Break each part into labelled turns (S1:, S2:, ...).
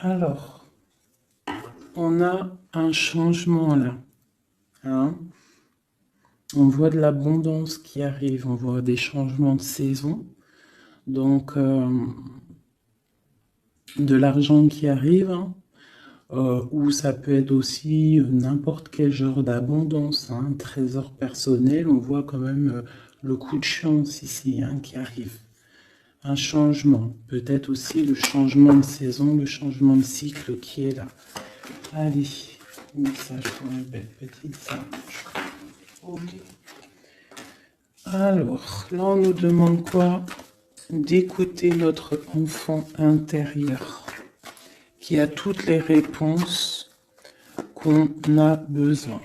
S1: Alors, on a un changement là. Hein. On voit de l'abondance qui arrive, on voit des changements de saison. Donc, de l'argent qui arrive, hein, ou ça peut être aussi n'importe quel genre d'abondance, hein, un trésor personnel. On voit quand même le coup de chance ici hein, qui arrive. Un changement, peut-être aussi le changement de saison, le changement de cycle qui est là. Allez, message pour une belle petite singe. Ok. Alors, là on nous demande quoi? D'écouter notre enfant intérieur qui a toutes les réponses qu'on a besoin.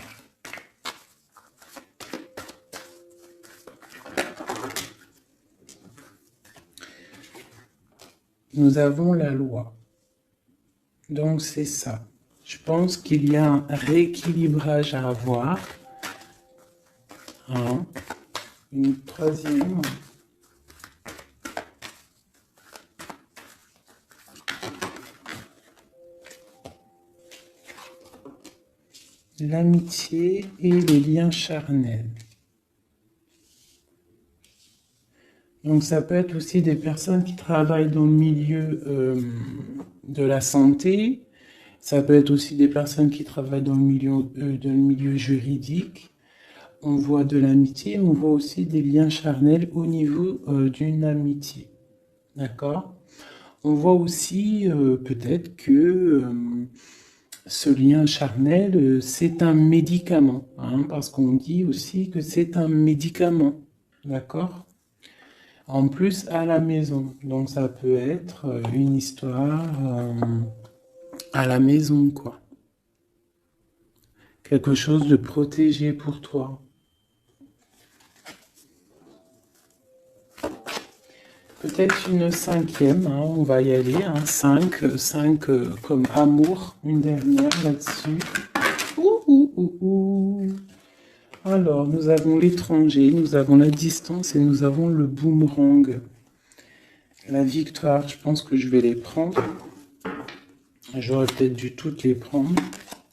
S1: Nous avons la loi. Donc c'est ça. Je pense qu'il y a un rééquilibrage à avoir. Hein. Une troisième. L'amitié et les liens charnels. Donc ça peut être aussi des personnes qui travaillent dans le milieu de la santé. Ça peut être aussi des personnes qui travaillent dans le milieu juridique. On voit de l'amitié, on voit aussi des liens charnels au niveau d'une amitié. D'accord? On voit aussi peut-être que ce lien charnel, c'est un médicament. Hein, parce qu'on dit aussi que c'est un médicament. D'accord? En plus, à la maison. Donc ça peut être une histoire à la maison, quoi. Quelque chose de protégé pour toi. Peut-être une cinquième, hein, on va y aller, hein, 5 comme amour, une dernière là-dessus. Alors, nous avons l'étranger, nous avons la distance et nous avons le boomerang. La victoire, je pense que je vais les prendre. J'aurais peut-être dû toutes les prendre,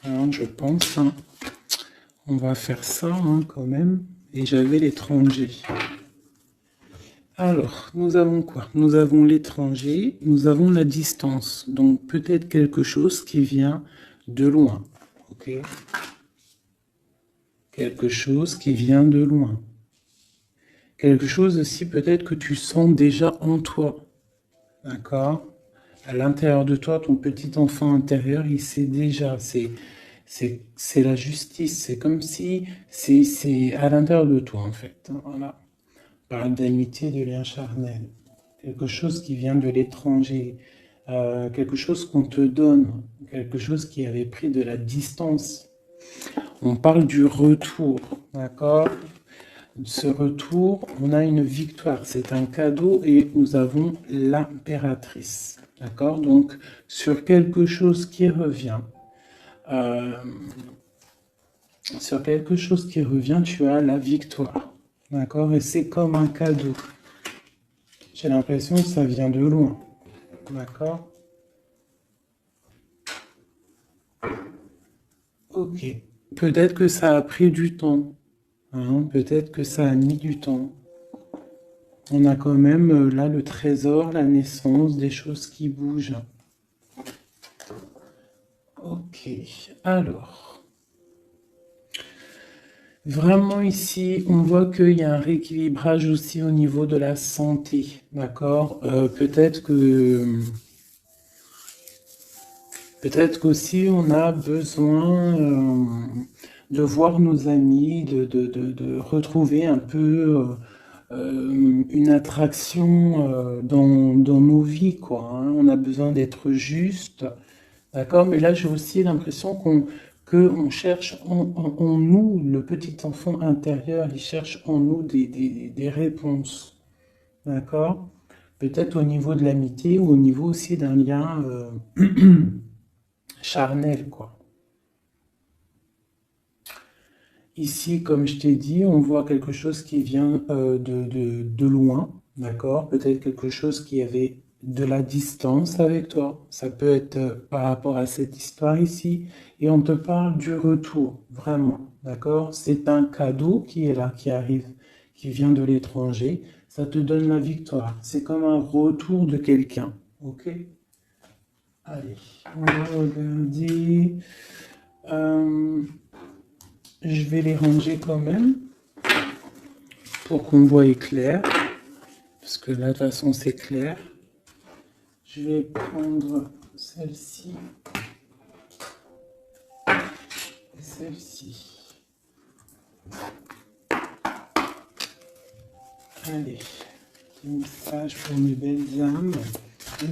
S1: hein, je pense. Hein. On va faire ça hein, quand même. Et j'avais l'étranger. Alors, nous avons quoi? Nous avons l'étranger, nous avons la distance. Donc, peut-être quelque chose qui vient de loin. Ok? Quelque chose qui vient de loin. Quelque chose aussi peut-être que tu sens déjà en toi. D'accord? À l'intérieur de toi, ton petit enfant intérieur, il sait déjà. C'est la justice. C'est comme si c'est à l'intérieur de toi, en fait. Voilà. On parle d'amitié, de lien charnel. Quelque chose qui vient de l'étranger. Quelque chose qu'on te donne. Quelque chose qui avait pris de la distance. On parle du retour. D'accord? Ce retour, on a une victoire, c'est un cadeau et nous avons l'impératrice. D'accord? Donc, sur quelque chose qui revient, tu as la victoire. D'accord? Et c'est comme un cadeau. J'ai l'impression que ça vient de loin. D'accord? Ok. Peut-être que ça a pris du temps. Hein, peut-être que ça a mis du temps. On a quand même là le trésor, la naissance, des choses qui bougent. Ok, alors. Vraiment ici, on voit qu'il y a un rééquilibrage aussi au niveau de la santé. D'accord? Peut-être qu'aussi on a besoin de voir nos amis, de retrouver un peu une attraction dans nos vies, quoi. Hein. On a besoin d'être juste, d'accord? Mais là, j'ai aussi l'impression qu'on cherche en nous, le petit enfant intérieur, il cherche en nous des réponses, d'accord? Peut-être au niveau de l'amitié ou au niveau aussi d'un lien charnel, quoi. Ici, comme je t'ai dit, on voit quelque chose qui vient de loin, d'accord? Peut-être quelque chose qui avait de la distance avec toi. Ça peut être par rapport à cette histoire ici. Et on te parle du retour, vraiment. D'accord? C'est un cadeau qui est là, qui arrive, qui vient de l'étranger. Ça te donne la victoire. C'est comme un retour de quelqu'un. Ok? Allez, on va regarder. Je vais les ranger quand même pour qu'on voie clair. Parce que là, de toute façon, c'est clair. Je vais prendre celle-ci et celle-ci. Allez, petit message pour mes belles âmes.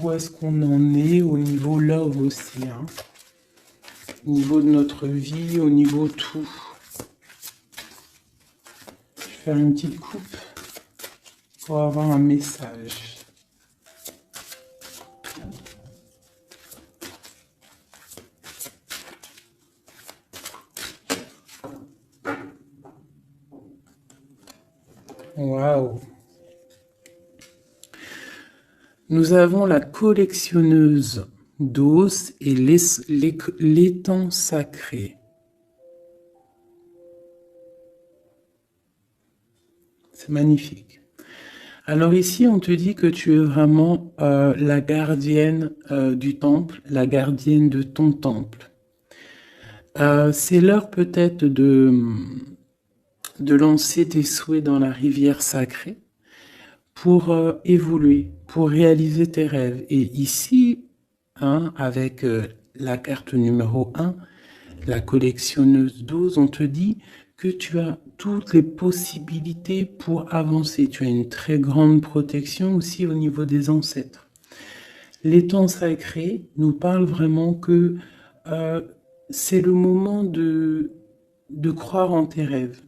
S1: Où est-ce qu'on en est au niveau love aussi, hein? Au niveau de notre vie, au niveau tout. Je vais faire une petite coupe pour avoir un message. Waouh! Nous avons la collectionneuse d'os et l'étang sacré. C'est magnifique. Alors ici, on te dit que tu es vraiment la gardienne du temple, la gardienne de ton temple. C'est l'heure peut-être de lancer tes souhaits dans la rivière sacrée pour évoluer, pour réaliser tes rêves. Et ici, hein, avec la carte numéro 1, la collectionneuse d'os, on te dit que tu as toutes les possibilités pour avancer. Tu as une très grande protection aussi au niveau des ancêtres. L'étang sacré nous parle vraiment que c'est le moment de croire en tes rêves.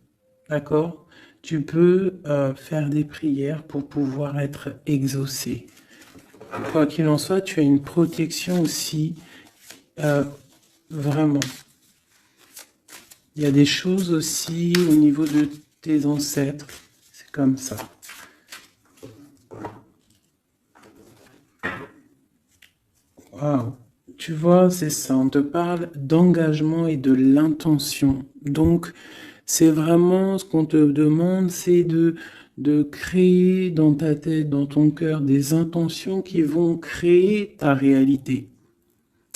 S1: D'accord? Tu peux faire des prières pour pouvoir être exaucé. Quoi qu'il en soit, tu as une protection aussi, vraiment. Il y a des choses aussi au niveau de tes ancêtres. C'est comme ça. Waouh! Tu vois, c'est ça. On te parle d'engagement et de l'intention. Donc, c'est vraiment ce qu'on te demande, c'est de créer dans ta tête, dans ton cœur, des intentions qui vont créer ta réalité.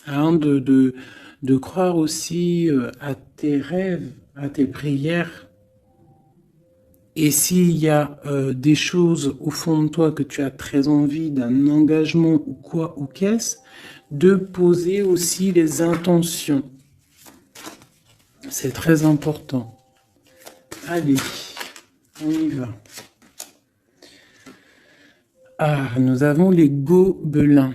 S1: Hein, de croire aussi à tes rêves, à tes prières. Et s'il y a des choses au fond de toi que tu as très envie d'un engagement ou quoi ou qu'est-ce, de poser aussi les intentions. C'est très important. Allez, on y va. Ah, nous avons les gobelins.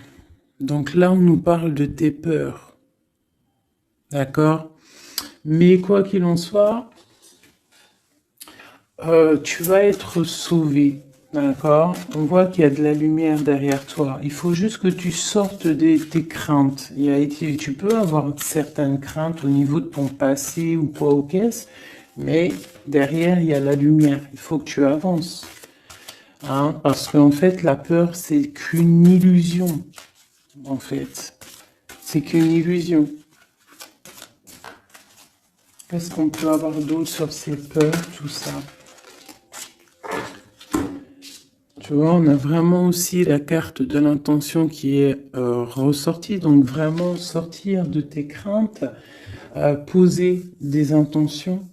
S1: Donc là, on nous parle de tes peurs. D'accord? Mais quoi qu'il en soit, tu vas être sauvé. D'accord? On voit qu'il y a de la lumière derrière toi. Il faut juste que tu sortes de tes craintes. Tu peux avoir certaines craintes au niveau de ton passé ou quoi ou qu'est-ce, mais derrière, il y a la lumière. Il faut que tu avances. Hein? Parce qu'en fait, la peur, c'est qu'une illusion. En fait, c'est qu'une illusion. Qu'est-ce qu'on peut avoir d'autre sur ces peurs, tout ça? Tu vois, on a vraiment aussi la carte de l'intention qui est ressortie. Donc vraiment sortir de tes craintes, poser des intentions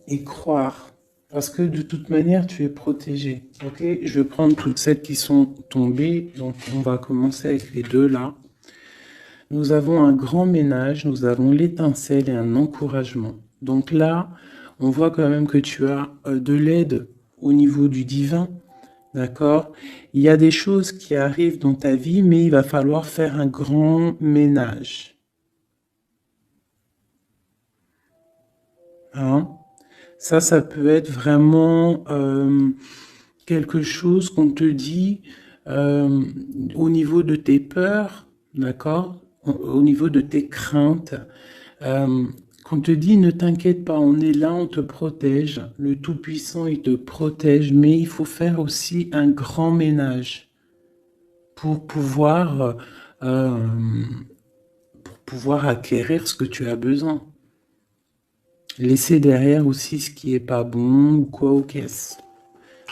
S1: et croire. Parce que de toute manière, tu es protégé. Ok? Je vais prendre toutes celles qui sont tombées. Donc on va commencer avec les deux là. Nous avons un grand ménage, nous avons l'étincelle et un encouragement. Donc là, on voit quand même que tu as de l'aide au niveau du divin, d'accord? Il y a des choses qui arrivent dans ta vie, mais il va falloir faire un grand ménage. Hein? Ça peut être vraiment quelque chose qu'on te dit au niveau de tes peurs, d'accord? Au niveau de tes craintes. Qu'on te dit, ne t'inquiète pas, on est là, on te protège. Le Tout-Puissant, il te protège, mais il faut faire aussi un grand ménage. pour pouvoir, acquérir ce que tu as besoin. Laisser derrière aussi ce qui est pas bon ou quoi aux caisses.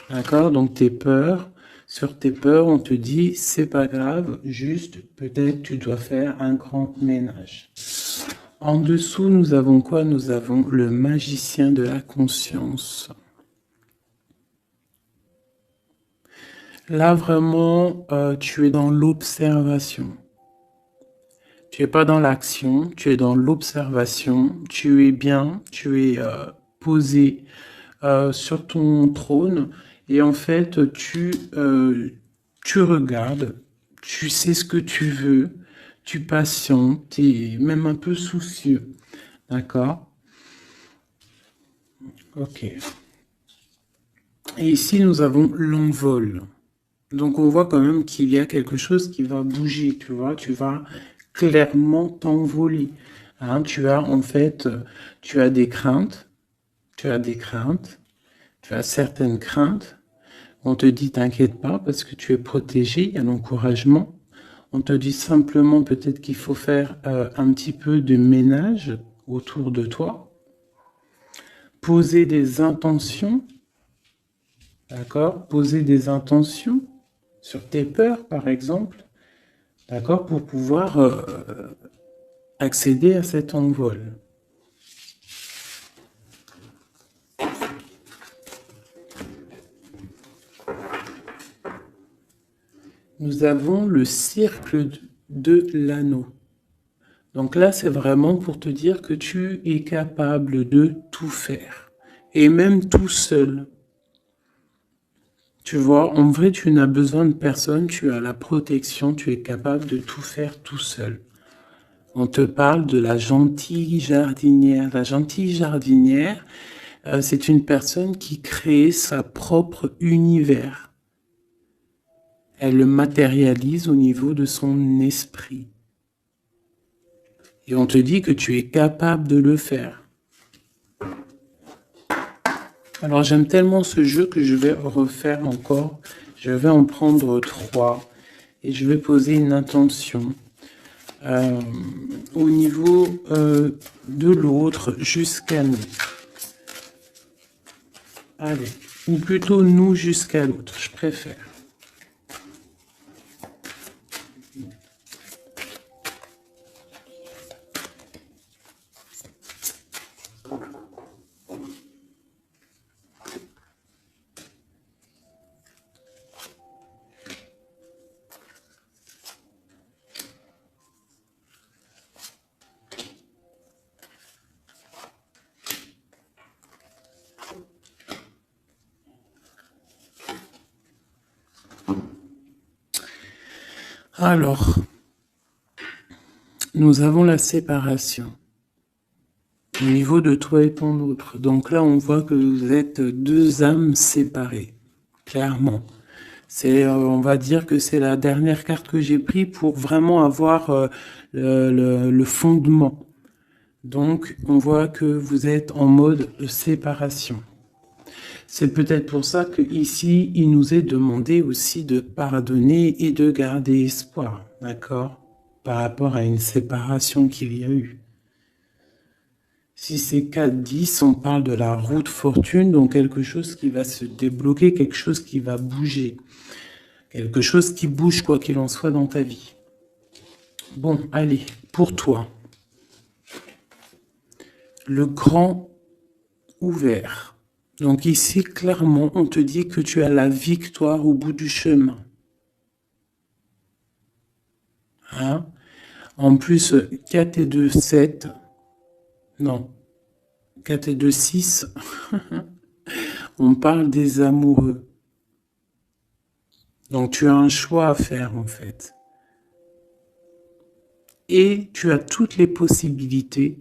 S1: D'accord? Donc tes peurs, sur tes peurs, on te dit c'est pas grave, juste peut-être tu dois faire un grand ménage. En dessous, nous avons quoi? Nous avons le magicien de la conscience. Là, vraiment, tu es dans l'observation. Tu n'es pas dans l'action, tu es dans l'observation. Tu es bien, tu es posé sur ton trône. Et en fait, tu regardes, tu sais ce que tu veux, tu patientes, tu es même un peu soucieux. D'accord? Ok. Et ici, nous avons l'envol. Donc, on voit quand même qu'il y a quelque chose qui va bouger, tu vois. Tu vas clairement t'envoler. Hein, tu as, en fait, tu as des craintes. Tu as des craintes. Tu as certaines craintes. On te dit, t'inquiète pas, parce que tu es protégé, il y a l'encouragement. On te dit simplement peut-être qu'il faut faire un petit peu de ménage autour de toi. Poser des intentions. D'accord? Poser des intentions sur tes peurs, par exemple. D'accord? Pour pouvoir accéder à cet envol. Nous avons le cercle de l'anneau. Donc là, c'est vraiment pour te dire que tu es capable de tout faire. Et même tout seul. Tu vois, en vrai, tu n'as besoin de personne, tu as la protection, tu es capable de tout faire tout seul. On te parle de la gentille jardinière. La gentille jardinière, c'est une personne qui crée sa propre univers. Elle le matérialise au niveau de son esprit. Et on te dit que tu es capable de le faire. Alors j'aime tellement ce jeu que je vais refaire encore. Je vais en prendre 3 et je vais poser une intention au niveau de l'autre jusqu'à nous. Allez, ou plutôt nous jusqu'à l'autre, je préfère. Alors, nous avons la séparation au niveau de toi et ton autre. Donc là, on voit que vous êtes 2 âmes séparées, clairement. C'est, on va dire que c'est la dernière carte que j'ai prise pour vraiment avoir le fondement. Donc, on voit que vous êtes en mode séparation. C'est peut-être pour ça que ici, il nous est demandé aussi de pardonner et de garder espoir, d'accord? Par rapport à une séparation qu'il y a eu. Si c'est 4-10, on parle de la route fortune, donc quelque chose qui va se débloquer, quelque chose qui va bouger. Quelque chose qui bouge quoi qu'il en soit dans ta vie. Bon, allez, pour toi. Le grand ouvert. Donc ici, clairement, on te dit que tu as la victoire au bout du chemin. Hein? En plus, 4 et 2, 7. Non. 4 et 2, 6. On parle des amoureux. Donc tu as un choix à faire en fait. Et tu as toutes les possibilités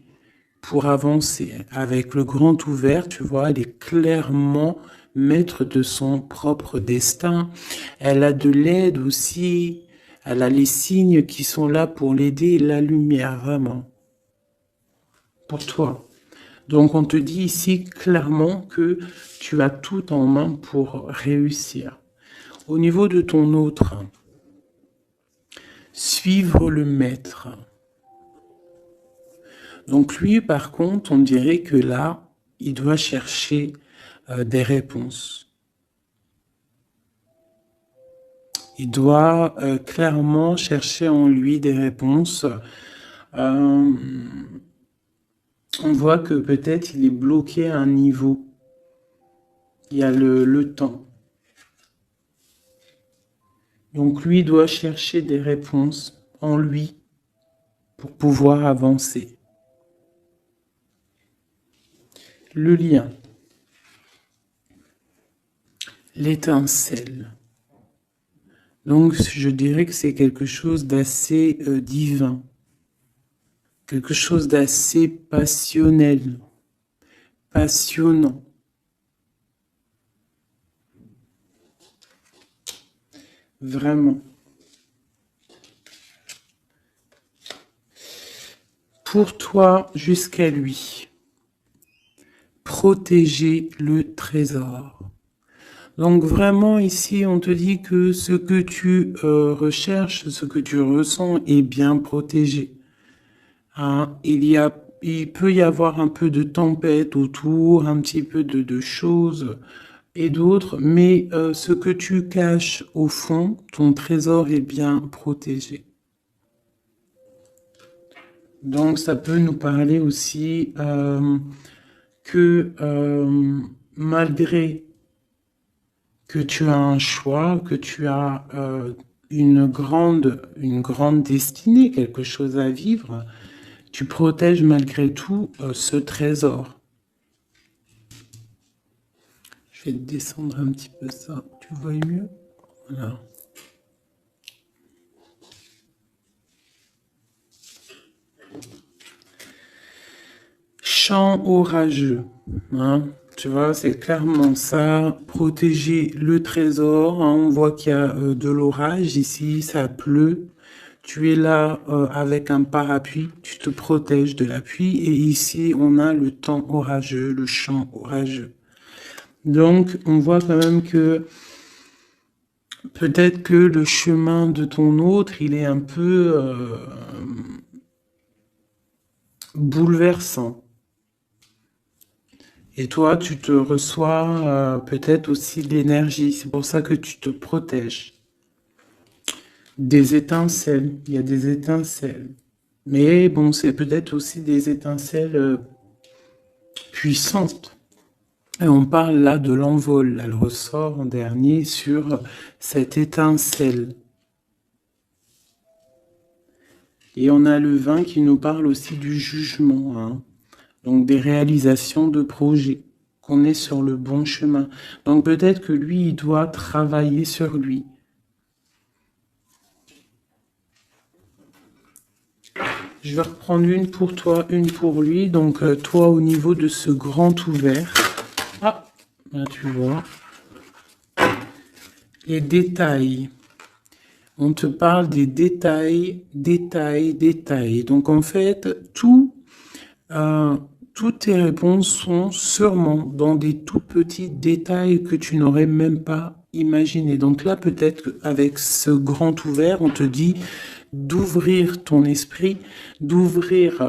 S1: pour avancer. Avec le grand ouvert, tu vois, elle est clairement maître de son propre destin. Elle a de l'aide aussi. Elle a les signes qui sont là pour l'aider et la lumière, vraiment. Pour toi. Donc on te dit ici clairement que tu as tout en main pour réussir. Au niveau de ton autre, suivre le maître. Donc lui, par contre, on dirait que là, il doit chercher des réponses. Il doit clairement chercher en lui des réponses. On voit que peut-être il est bloqué à un niveau. Il y a le temps. Donc lui doit chercher des réponses en lui pour pouvoir avancer. Le lien. L'étincelle. Donc je dirais que c'est quelque chose d'assez divin. Quelque chose d'assez passionnel. Passionnant. Vraiment. Pour toi jusqu'à lui. Protéger le trésor. Donc vraiment ici on te dit que ce que tu recherches, ce que tu ressens est bien protégé. Hein, il peut y avoir un peu de tempête autour, un petit peu de choses et d'autres, mais ce que tu caches au fond, ton trésor est bien protégé. Donc ça peut nous parler aussi que malgré que tu as un choix, que tu as une grande destinée, quelque chose à vivre, tu protèges malgré tout ce trésor. Je vais descendre un petit peu ça, tu vois mieux? Voilà. Chant orageux, hein? Tu vois, c'est clairement ça, protéger le trésor. Hein, on voit qu'il y a de l'orage ici, ça pleut. Tu es là avec un parapluie, tu te protèges de la pluie. Et ici, on a le temps orageux, le chant orageux. Donc, on voit quand même que peut-être que le chemin de ton autre, il est un peu bouleversant. Et toi, tu te reçois peut-être aussi de l'énergie. C'est pour ça que tu te protèges. Des étincelles. Il y a des étincelles. Mais bon, c'est peut-être aussi des étincelles puissantes. Et on parle là de l'envol. Elle ressort en dernier sur cette étincelle. Et on a le 20 qui nous parle aussi du jugement. Hein. Donc des réalisations de projets, qu'on est sur le bon chemin. Donc peut-être que lui, il doit travailler sur lui. Je vais reprendre une pour toi, une pour lui. Donc toi, au niveau de ce grand ouvert. Ah, là tu vois. Les détails. On te parle des détails, détails, détails. Donc en fait, toutes tes réponses sont sûrement dans des tout petits détails que tu n'aurais même pas imaginé. Donc là, peut-être qu'avec ce grand ouvert, on te dit d'ouvrir ton esprit, d'ouvrir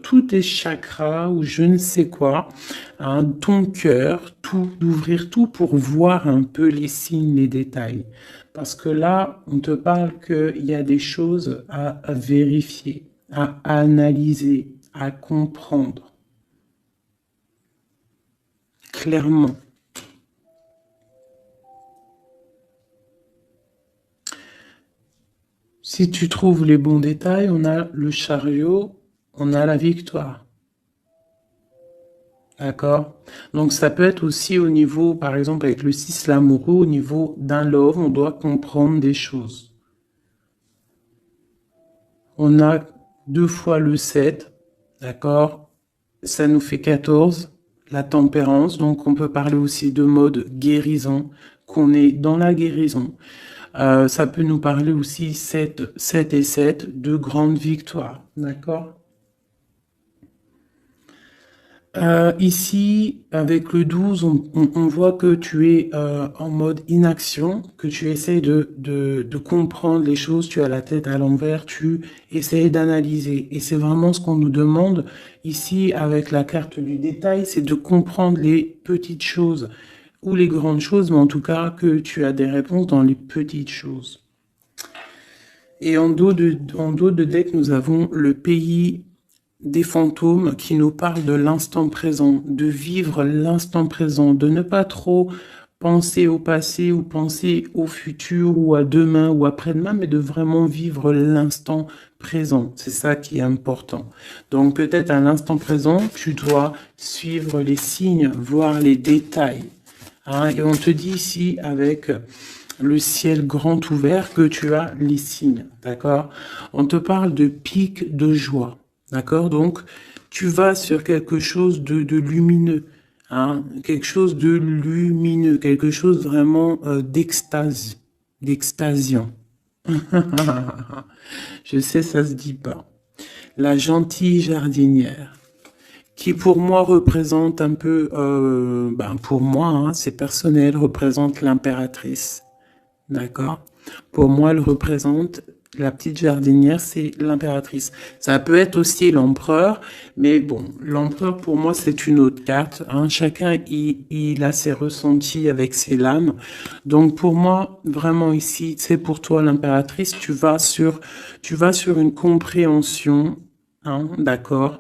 S1: tous tes chakras ou je ne sais quoi, hein, ton cœur, tout, d'ouvrir tout pour voir un peu les signes, les détails. Parce que là, on te parle qu'il y a des choses à vérifier, à analyser, à comprendre. Clairement. Si tu trouves les bons détails, on a le chariot, on a la victoire. D'accord? Donc ça peut être aussi au niveau, par exemple avec le 6, l'amoureux, au niveau d'un love, on doit comprendre des choses. On a 2 fois le 7, d'accord? Ça nous fait 14, la tempérance, donc on peut parler aussi de mode guérison, qu'on est dans la guérison. Ça peut nous parler aussi 7 et 7, de grandes victoires, d'accord? Ici, avec le 12, on voit que tu es en mode inaction, que tu essaies de comprendre les choses, tu as la tête à l'envers, tu essaies d'analyser. Et c'est vraiment ce qu'on nous demande ici avec la carte du détail, c'est de comprendre les petites choses ou les grandes choses, mais en tout cas que tu as des réponses dans les petites choses. Et en dos de deck, nous avons le pays des fantômes qui nous parlent de l'instant présent, de vivre l'instant présent, de ne pas trop penser au passé ou penser au futur ou à demain ou après-demain, mais de vraiment vivre l'instant présent. C'est ça qui est important. Donc peut-être à l'instant présent, tu dois suivre les signes, voir les détails. Hein, et on te dit ici avec le ciel grand ouvert que tu as les signes, d'accord? On te parle de pic de joie. D'accord? Donc, tu vas sur quelque chose de lumineux, hein? Quelque chose de lumineux, quelque chose vraiment d'extase, d'extasiant. Je sais, ça se dit pas. La gentille jardinière, qui pour moi représente un peu, pour moi, hein, c'est personnel, représente l'impératrice. D'accord? Pour moi, elle représente la petite jardinière, c'est l'impératrice. Ça peut être aussi l'empereur, mais bon, l'empereur pour moi c'est une autre carte. Hein. Chacun il a ses ressentis avec ses lames. Donc pour moi, vraiment ici, c'est pour toi l'impératrice. Tu vas sur une compréhension. Hein, d'accord.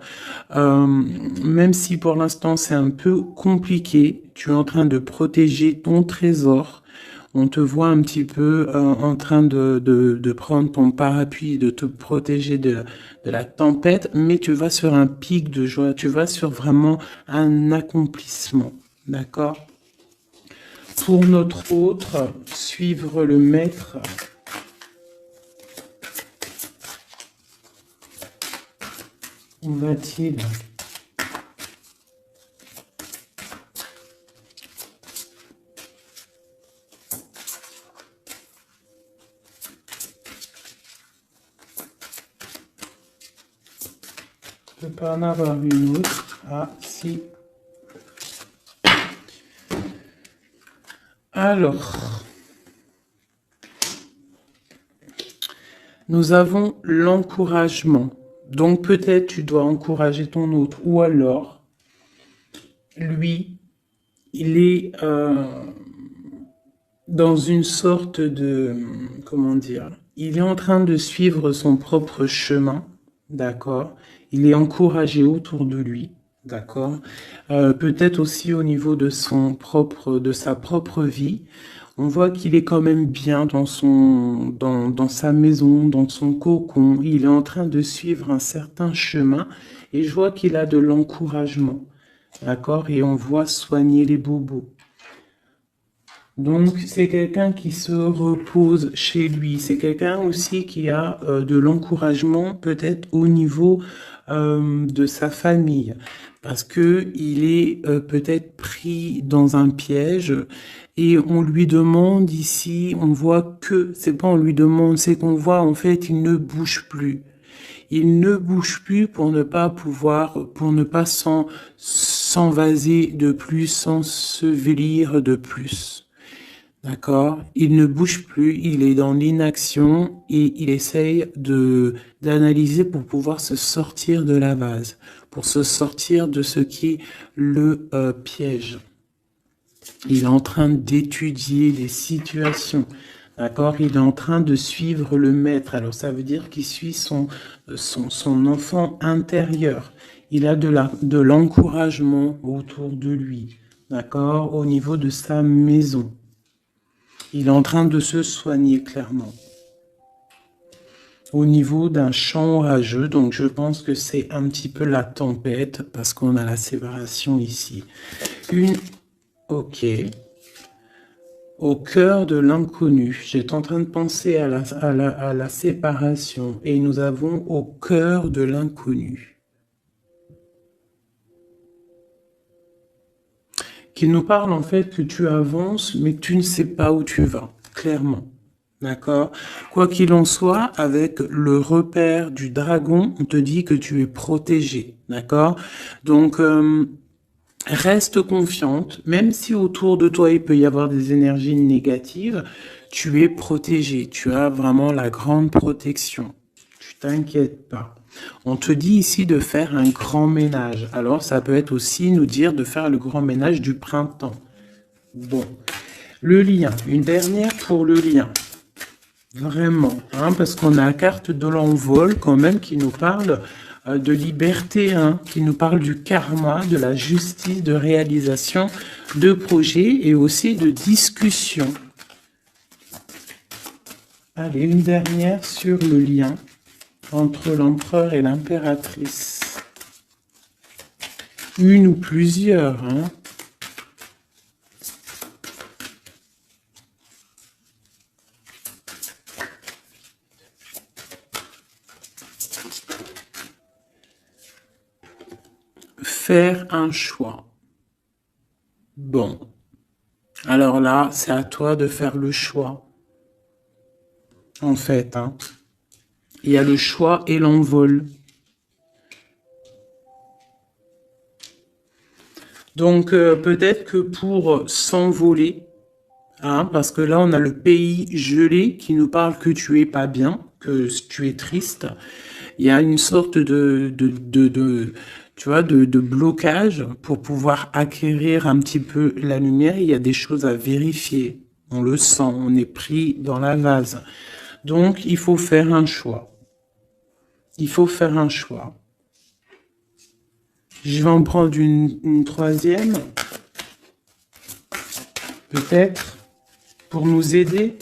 S1: Même si pour l'instant c'est un peu compliqué, tu es en train de protéger ton trésor. On te voit un petit peu en train de prendre ton parapluie, de te protéger de la tempête, mais tu vas sur un pic de joie, tu vas sur vraiment un accomplissement, d'accord? Pour notre autre, suivre le maître. Où va-t-il? Je peux pas en avoir une autre. Ah, si. Alors, nous avons l'encouragement. Donc peut-être tu dois encourager ton autre. Ou alors, lui, il est dans une sorte de... Comment dire? Il est en train de suivre son propre chemin. D'accord? Il est encouragé autour de lui. D'accord? Peut-être aussi au niveau de sa propre vie. On voit qu'il est quand même bien dans sa maison, dans son cocon. Il est en train de suivre un certain chemin et je vois qu'il a de l'encouragement. D'accord? Et on voit soigner les bobos. Donc, c'est quelqu'un qui se repose chez lui. C'est quelqu'un aussi qui a de l'encouragement peut-être au niveau de sa famille. Parce que il est peut-être pris dans un piège et on lui demande ici, on voit que, c'est pas on lui demande, c'est qu'on voit en fait, il ne bouge plus. Il ne bouge plus pour ne pas s'envaser de plus, s'ensevelir de plus. D'accord? Il ne bouge plus, il est dans l'inaction et il essaye d'analyser pour pouvoir se sortir de la vase, pour se sortir de ce qui le piège. Il est en train d'étudier les situations. D'accord? Il est en train de suivre le maître. Alors ça veut dire qu'il suit son enfant intérieur. Il a de l'encouragement autour de lui. D'accord? Au niveau de sa maison. Il est en train de se soigner clairement. Au niveau d'un champ orageux, donc je pense que c'est un petit peu la tempête parce qu'on a la séparation ici. Ok. Au cœur de l'inconnu. J'étais en train de penser à la séparation et nous avons au cœur de l'inconnu. Qui nous parle en fait que tu avances, mais que tu ne sais pas où tu vas, clairement. D'accord? Quoi qu'il en soit, avec le repère du dragon, on te dit que tu es protégé. D'accord? Donc, Reste confiante, même si autour de toi il peut y avoir des énergies négatives, tu es protégée, tu as vraiment la grande protection. Tu t'inquiètes pas. On te dit ici de faire un grand ménage. Alors ça peut être aussi nous dire de faire le grand ménage du printemps. Bon, le lien, une dernière pour le lien. Vraiment, hein, parce qu'on a la carte de l'envol quand même qui nous parle de liberté, hein, qui nous parle du karma, de la justice, de réalisation de projets et aussi de discussion. Allez, une dernière sur le lien entre l'empereur et l'impératrice. Une ou plusieurs, hein. Faire un choix. Bon. Alors là, c'est à toi de faire le choix. En fait, hein. Il y a le choix et l'envol. Donc, peut-être que pour s'envoler, hein, parce que là, on a le pays gelé qui nous parle que tu es pas bien, que tu es triste. Il y a une sorte tu vois, de blocage pour pouvoir acquérir un petit peu la lumière. Il y a des choses à vérifier. On le sent, on est pris dans la vase. Donc, il faut faire un choix. Il faut faire un choix. Je vais en prendre une troisième. Peut-être, pour nous aider.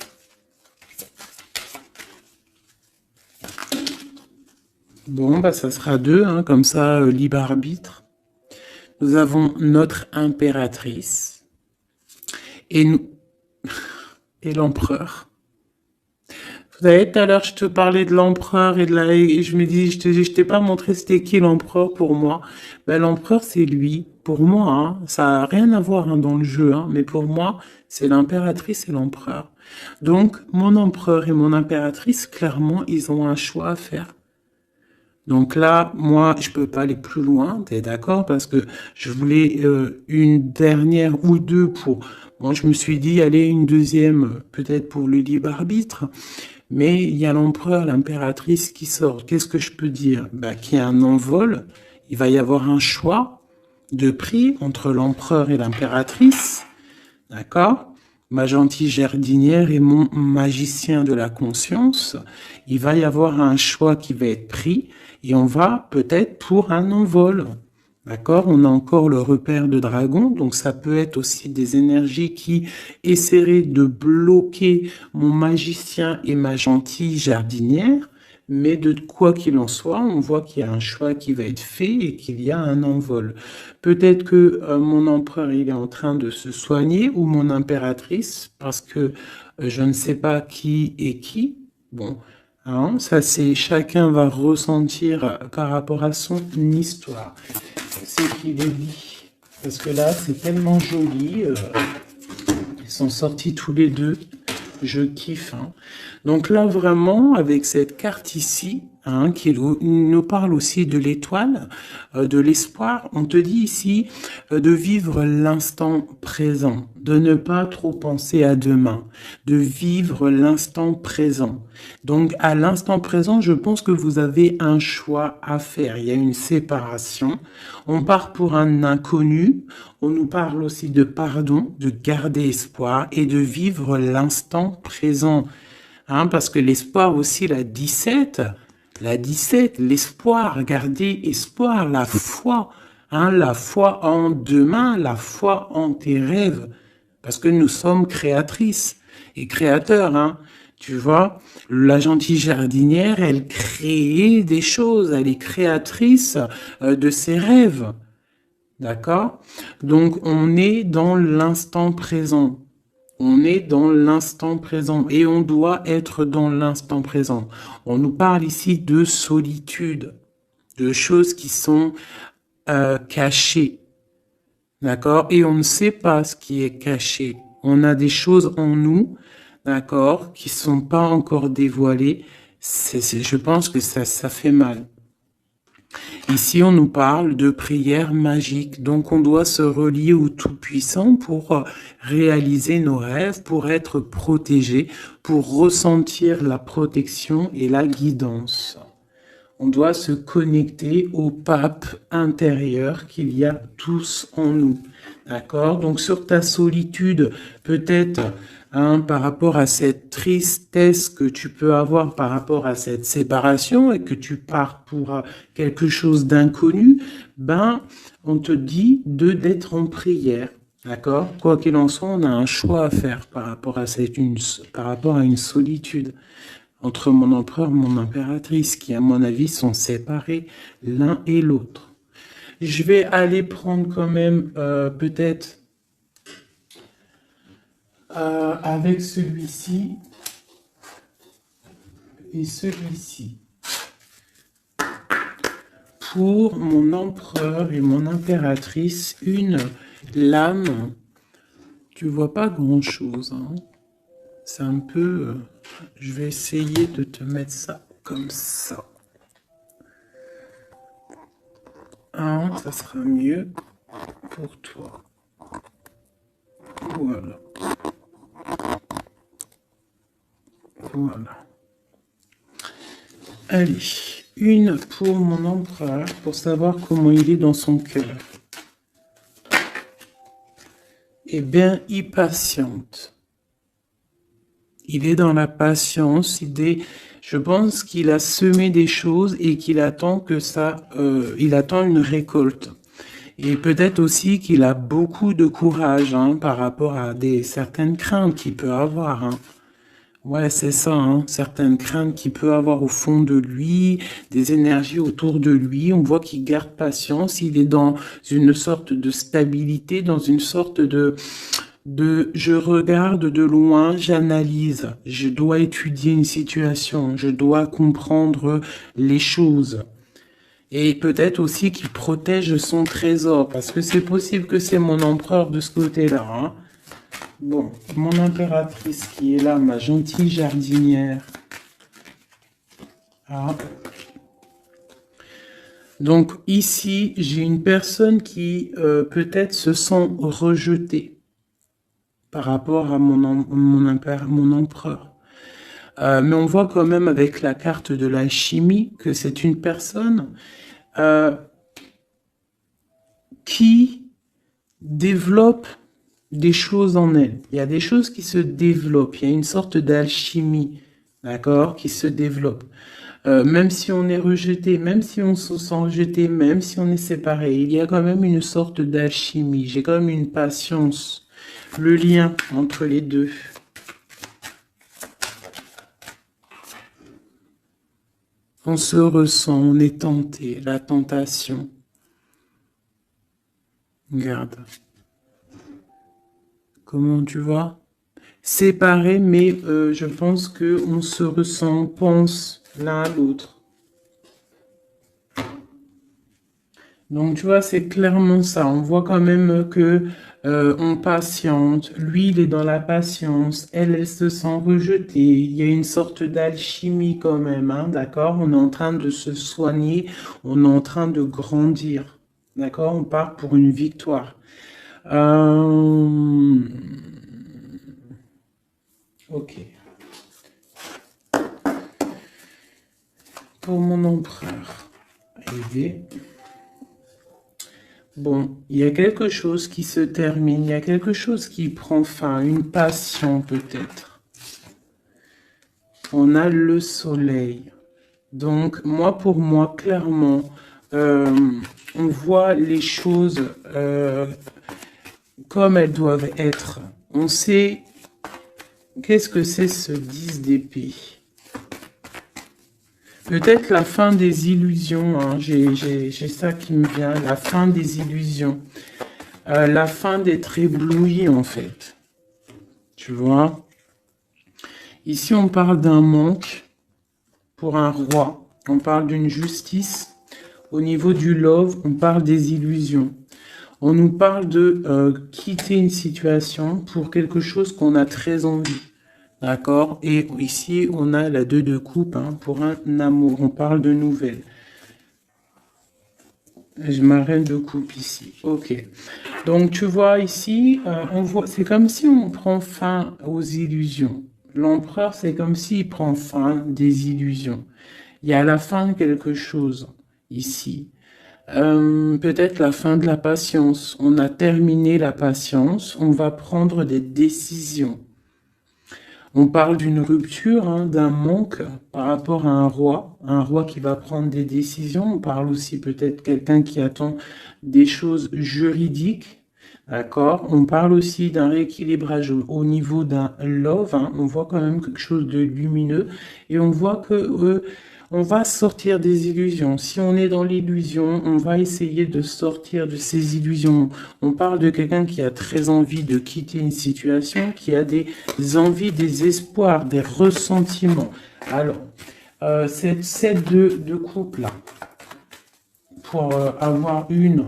S1: Bon, bah ça sera deux, hein, comme ça, libre arbitre. Nous avons notre impératrice et nous et l'empereur. Vous savez, tout à l'heure, je te parlais de l'empereur et je me dis, je t'ai pas montré c'était qui l'empereur pour moi. Ben, l'empereur, c'est lui. Pour moi, hein, ça a rien à voir hein, dans le jeu, hein, mais pour moi, c'est l'impératrice et l'empereur. Donc, mon empereur et mon impératrice, clairement, ils ont un choix à faire. Donc là, moi, je peux pas aller plus loin, t'es d'accord? Parce que je voulais une dernière ou deux pour... Bon, je me suis dit, allez, une deuxième, peut-être pour le libre arbitre. Mais il y a l'empereur, l'impératrice qui sort. Qu'est-ce que je peux dire? Bah, qu'il y a un envol. Il va y avoir un choix de prix entre l'empereur et l'impératrice. D'accord? Ma gentille jardinière et mon magicien de la conscience. Il va y avoir un choix qui va être pris et on va peut-être pour un envol. D'accord? On a encore le repère de dragon, donc ça peut être aussi des énergies qui essaieraient de bloquer mon magicien et ma gentille jardinière. Mais de quoi qu'il en soit, on voit qu'il y a un choix qui va être fait et qu'il y a un envol. Peut-être que mon empereur il est en train de se soigner ou mon impératrice parce que je ne sais pas qui est qui. Bon, hein, ça c'est chacun va ressentir par rapport à son histoire. C'est qu'il est dit parce que là c'est tellement joli. Ils sont sortis tous les deux. Je kiffe. Hein. Donc là, vraiment, avec cette carte ici, hein, qui nous parle aussi de l'étoile, de l'espoir, on te dit ici de vivre l'instant présent, de ne pas trop penser à demain, de vivre l'instant présent. Donc à l'instant présent, je pense que vous avez un choix à faire. Il y a une séparation. On part pour un inconnu. On nous parle aussi de pardon, de garder espoir et de vivre l'instant présent. Hein, parce que l'espoir aussi, la 17, l'espoir, garder espoir, la foi, hein, la foi en demain, la foi en tes rêves. Parce que nous sommes créatrices et créateurs, hein. Tu vois, la gentille jardinière, elle crée des choses, elle est créatrice de ses rêves. D'accord? Donc, on est dans l'instant présent. On est dans l'instant présent et on doit être dans l'instant présent. On nous parle ici de solitude, de choses qui sont cachées. D'accord? Et on ne sait pas ce qui est caché. On a des choses en nous, d'accord, qui sont pas encore dévoilées. Je pense que ça fait mal. Ici, on nous parle de prière magique. Donc, on doit se relier au Tout-Puissant pour réaliser nos rêves, pour être protégé, pour ressentir la protection et la guidance. On doit se connecter au pape intérieur qu'il y a tous en nous. D'accord? Donc, sur ta solitude, peut-être, par rapport à cette tristesse que tu peux avoir par rapport à cette séparation et que tu pars pour quelque chose d'inconnu, on te dit d'être en prière. D'accord? Quoi qu'il en soit, on a un choix à faire par rapport à une solitude entre mon empereur et mon impératrice, qui, à mon avis, sont séparés l'un et l'autre. Je vais aller prendre quand même, peut-être, avec celui-ci et celui-ci. Pour mon empereur et mon impératrice, une lame. Tu vois pas grand-chose, hein. C'est un peu... je vais essayer de te mettre ça comme ça. Ça sera mieux pour toi. Voilà. Voilà. Allez, une pour mon empereur, pour savoir comment il est dans son cœur. Eh bien, il patiente. Il est dans la patience, je pense qu'il a semé des choses et qu'il attend il attend une récolte. Et peut-être aussi qu'il a beaucoup de courage par rapport à certaines craintes qu'il peut avoir. Ouais, c'est ça, certaines craintes qu'il peut avoir au fond de lui, des énergies autour de lui. On voit qu'il garde patience, il est dans une sorte de stabilité, dans une sorte de je regarde de loin, j'analyse, je dois étudier une situation, je dois comprendre les choses. Et peut-être aussi qu'il protège son trésor, parce que c'est possible que c'est mon empereur de ce côté-là. Bon, mon impératrice qui est là, ma gentille jardinière. Donc ici, j'ai une personne qui peut-être se sent rejetée par rapport à mon empereur. Mais on voit quand même avec la carte de l'alchimie que c'est une personne qui développe des choses en elle. Il y a des choses qui se développent. Il y a une sorte d'alchimie, d'accord, qui se développe. Même si on est rejeté, même si on se sent rejeté, même si on est séparé, il y a quand même une sorte d'alchimie. J'ai quand même une patience. Le lien entre les deux. On se ressent, on est tenté, la tentation. Regarde. Comment tu vois? Séparés, mais je pense qu'on se ressent, on pense l'un à l'autre. Donc, tu vois, c'est clairement ça. On voit quand même que on patiente. Lui, il est dans la patience. Elle se sent rejetée. Il y a une sorte d'alchimie quand même, d'accord? On est en train de se soigner. On est en train de grandir, d'accord? On part pour une victoire. Ok. Pour mon empereur. Aider. Bon, il y a quelque chose qui se termine, il y a quelque chose qui prend fin, une passion peut-être. On a le soleil. Donc, pour moi, clairement, on voit les choses comme elles doivent être. On sait qu'est-ce que c'est ce 10 d'épée. Peut-être la fin des illusions, j'ai ça qui me vient, la fin des illusions. La fin d'être ébloui, en fait. Tu vois? Ici, on parle d'un manque pour un roi. On parle d'une justice. Au niveau du love, on parle des illusions. On nous parle de quitter une situation pour quelque chose qu'on a très envie. D'accord? Et ici, on a la 2 de coupe pour un amour. On parle de nouvelles. Ma reine de coupe ici. Ok. Donc, tu vois ici, on voit, c'est comme si on prend fin aux illusions. L'empereur, c'est comme s'il prend fin des illusions. Il y a la fin de quelque chose ici. Peut-être la fin de la patience. On a terminé la patience. On va prendre des décisions. On parle d'une rupture, hein, d'un manque par rapport à un roi qui va prendre des décisions. On parle aussi peut-être quelqu'un qui attend des choses juridiques, d'accord? On parle aussi d'un rééquilibrage au niveau d'un love, hein. On voit quand même quelque chose de lumineux et on voit que on va sortir des illusions. Si on est dans l'illusion, on va essayer de sortir de ces illusions. On parle de quelqu'un qui a très envie de quitter une situation, qui a des envies, des espoirs, des ressentiments. Alors, cette set de couple là, pour avoir une,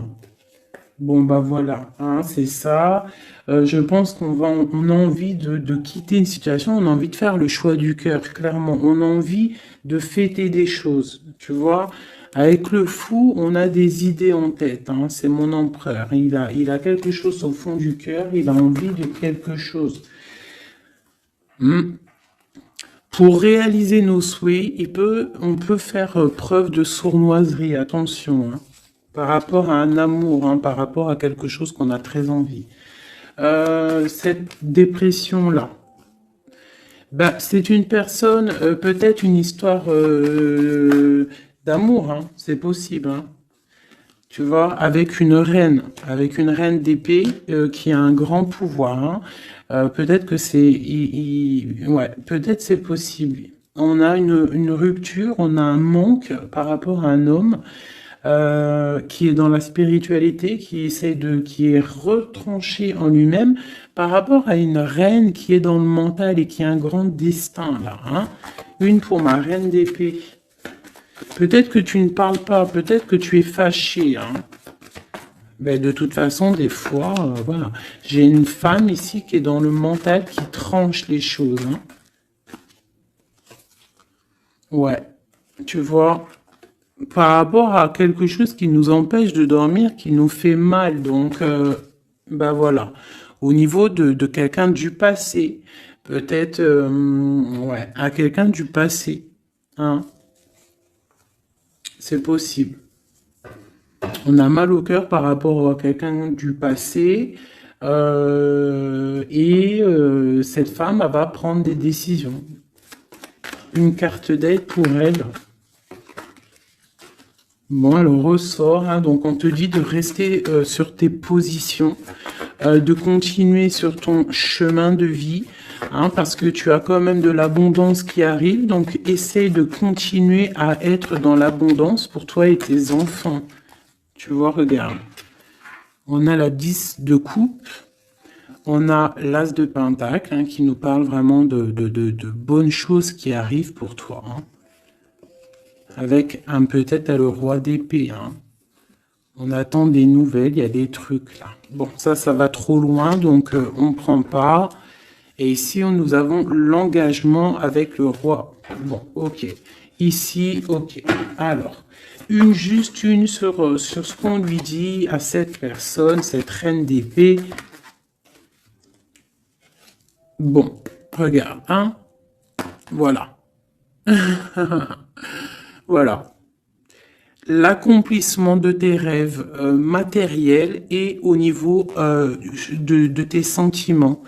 S1: bon bah voilà, hein, c'est ça. Je pense on a envie de quitter une situation, on a envie de faire le choix du cœur, clairement. On a envie de fêter des choses, tu vois. Avec le fou, on a des idées en tête, hein. C'est mon empereur. Il a quelque chose au fond du cœur, il a envie de quelque chose. Pour réaliser nos souhaits, on peut faire preuve de sournoiserie, attention, hein, par rapport à un amour, hein, par rapport à quelque chose qu'on a très envie. Cette dépression-là, bah, c'est une personne, peut-être une histoire d'amour, hein, c'est possible, hein. Tu vois, avec une reine d'épée qui a un grand pouvoir, hein. Peut-être que ouais, peut-être c'est possible. On a une rupture, on a un manque par rapport à un homme qui est dans la spiritualité, qui est retranché en lui-même par rapport à une reine qui est dans le mental et qui a un grand destin là, hein. Une pour ma reine d'épée. Peut-être que tu ne parles pas, peut-être que tu es fâché, hein. Ben, de toute façon, des fois, voilà. J'ai une femme ici qui est dans le mental, qui tranche les choses, hein. Ouais, tu vois, par rapport à quelque chose qui nous empêche de dormir, qui nous fait mal. Donc, ben voilà. Au niveau de quelqu'un du passé, peut-être, ouais, à quelqu'un du passé, hein. C'est possible. On a mal au cœur par rapport à quelqu'un du passé. Cette femme, elle va prendre des décisions. Une carte d'aide pour elle. Bon, elle ressort, hein, donc on te dit de rester sur tes positions, de continuer sur ton chemin de vie, hein, parce que tu as quand même de l'abondance qui arrive, donc essaye de continuer à être dans l'abondance pour toi et tes enfants. Tu vois, regarde. On a la 10 de coupe, on a l'as de pentacle, hein, qui nous parle vraiment de bonnes choses qui arrivent pour toi, hein. Avec peut-être le roi d'épée, hein. On attend des nouvelles, il y a des trucs là. Bon, ça va trop loin, donc on prend pas. Et ici, nous avons l'engagement avec le roi. Bon, ok. Ici, ok. Alors, juste une sur ce qu'on lui dit à cette personne, cette reine d'épée. Bon, regarde, hein. Voilà. Voilà. L'accomplissement de tes rêves matériels et au niveau de tes sentiments.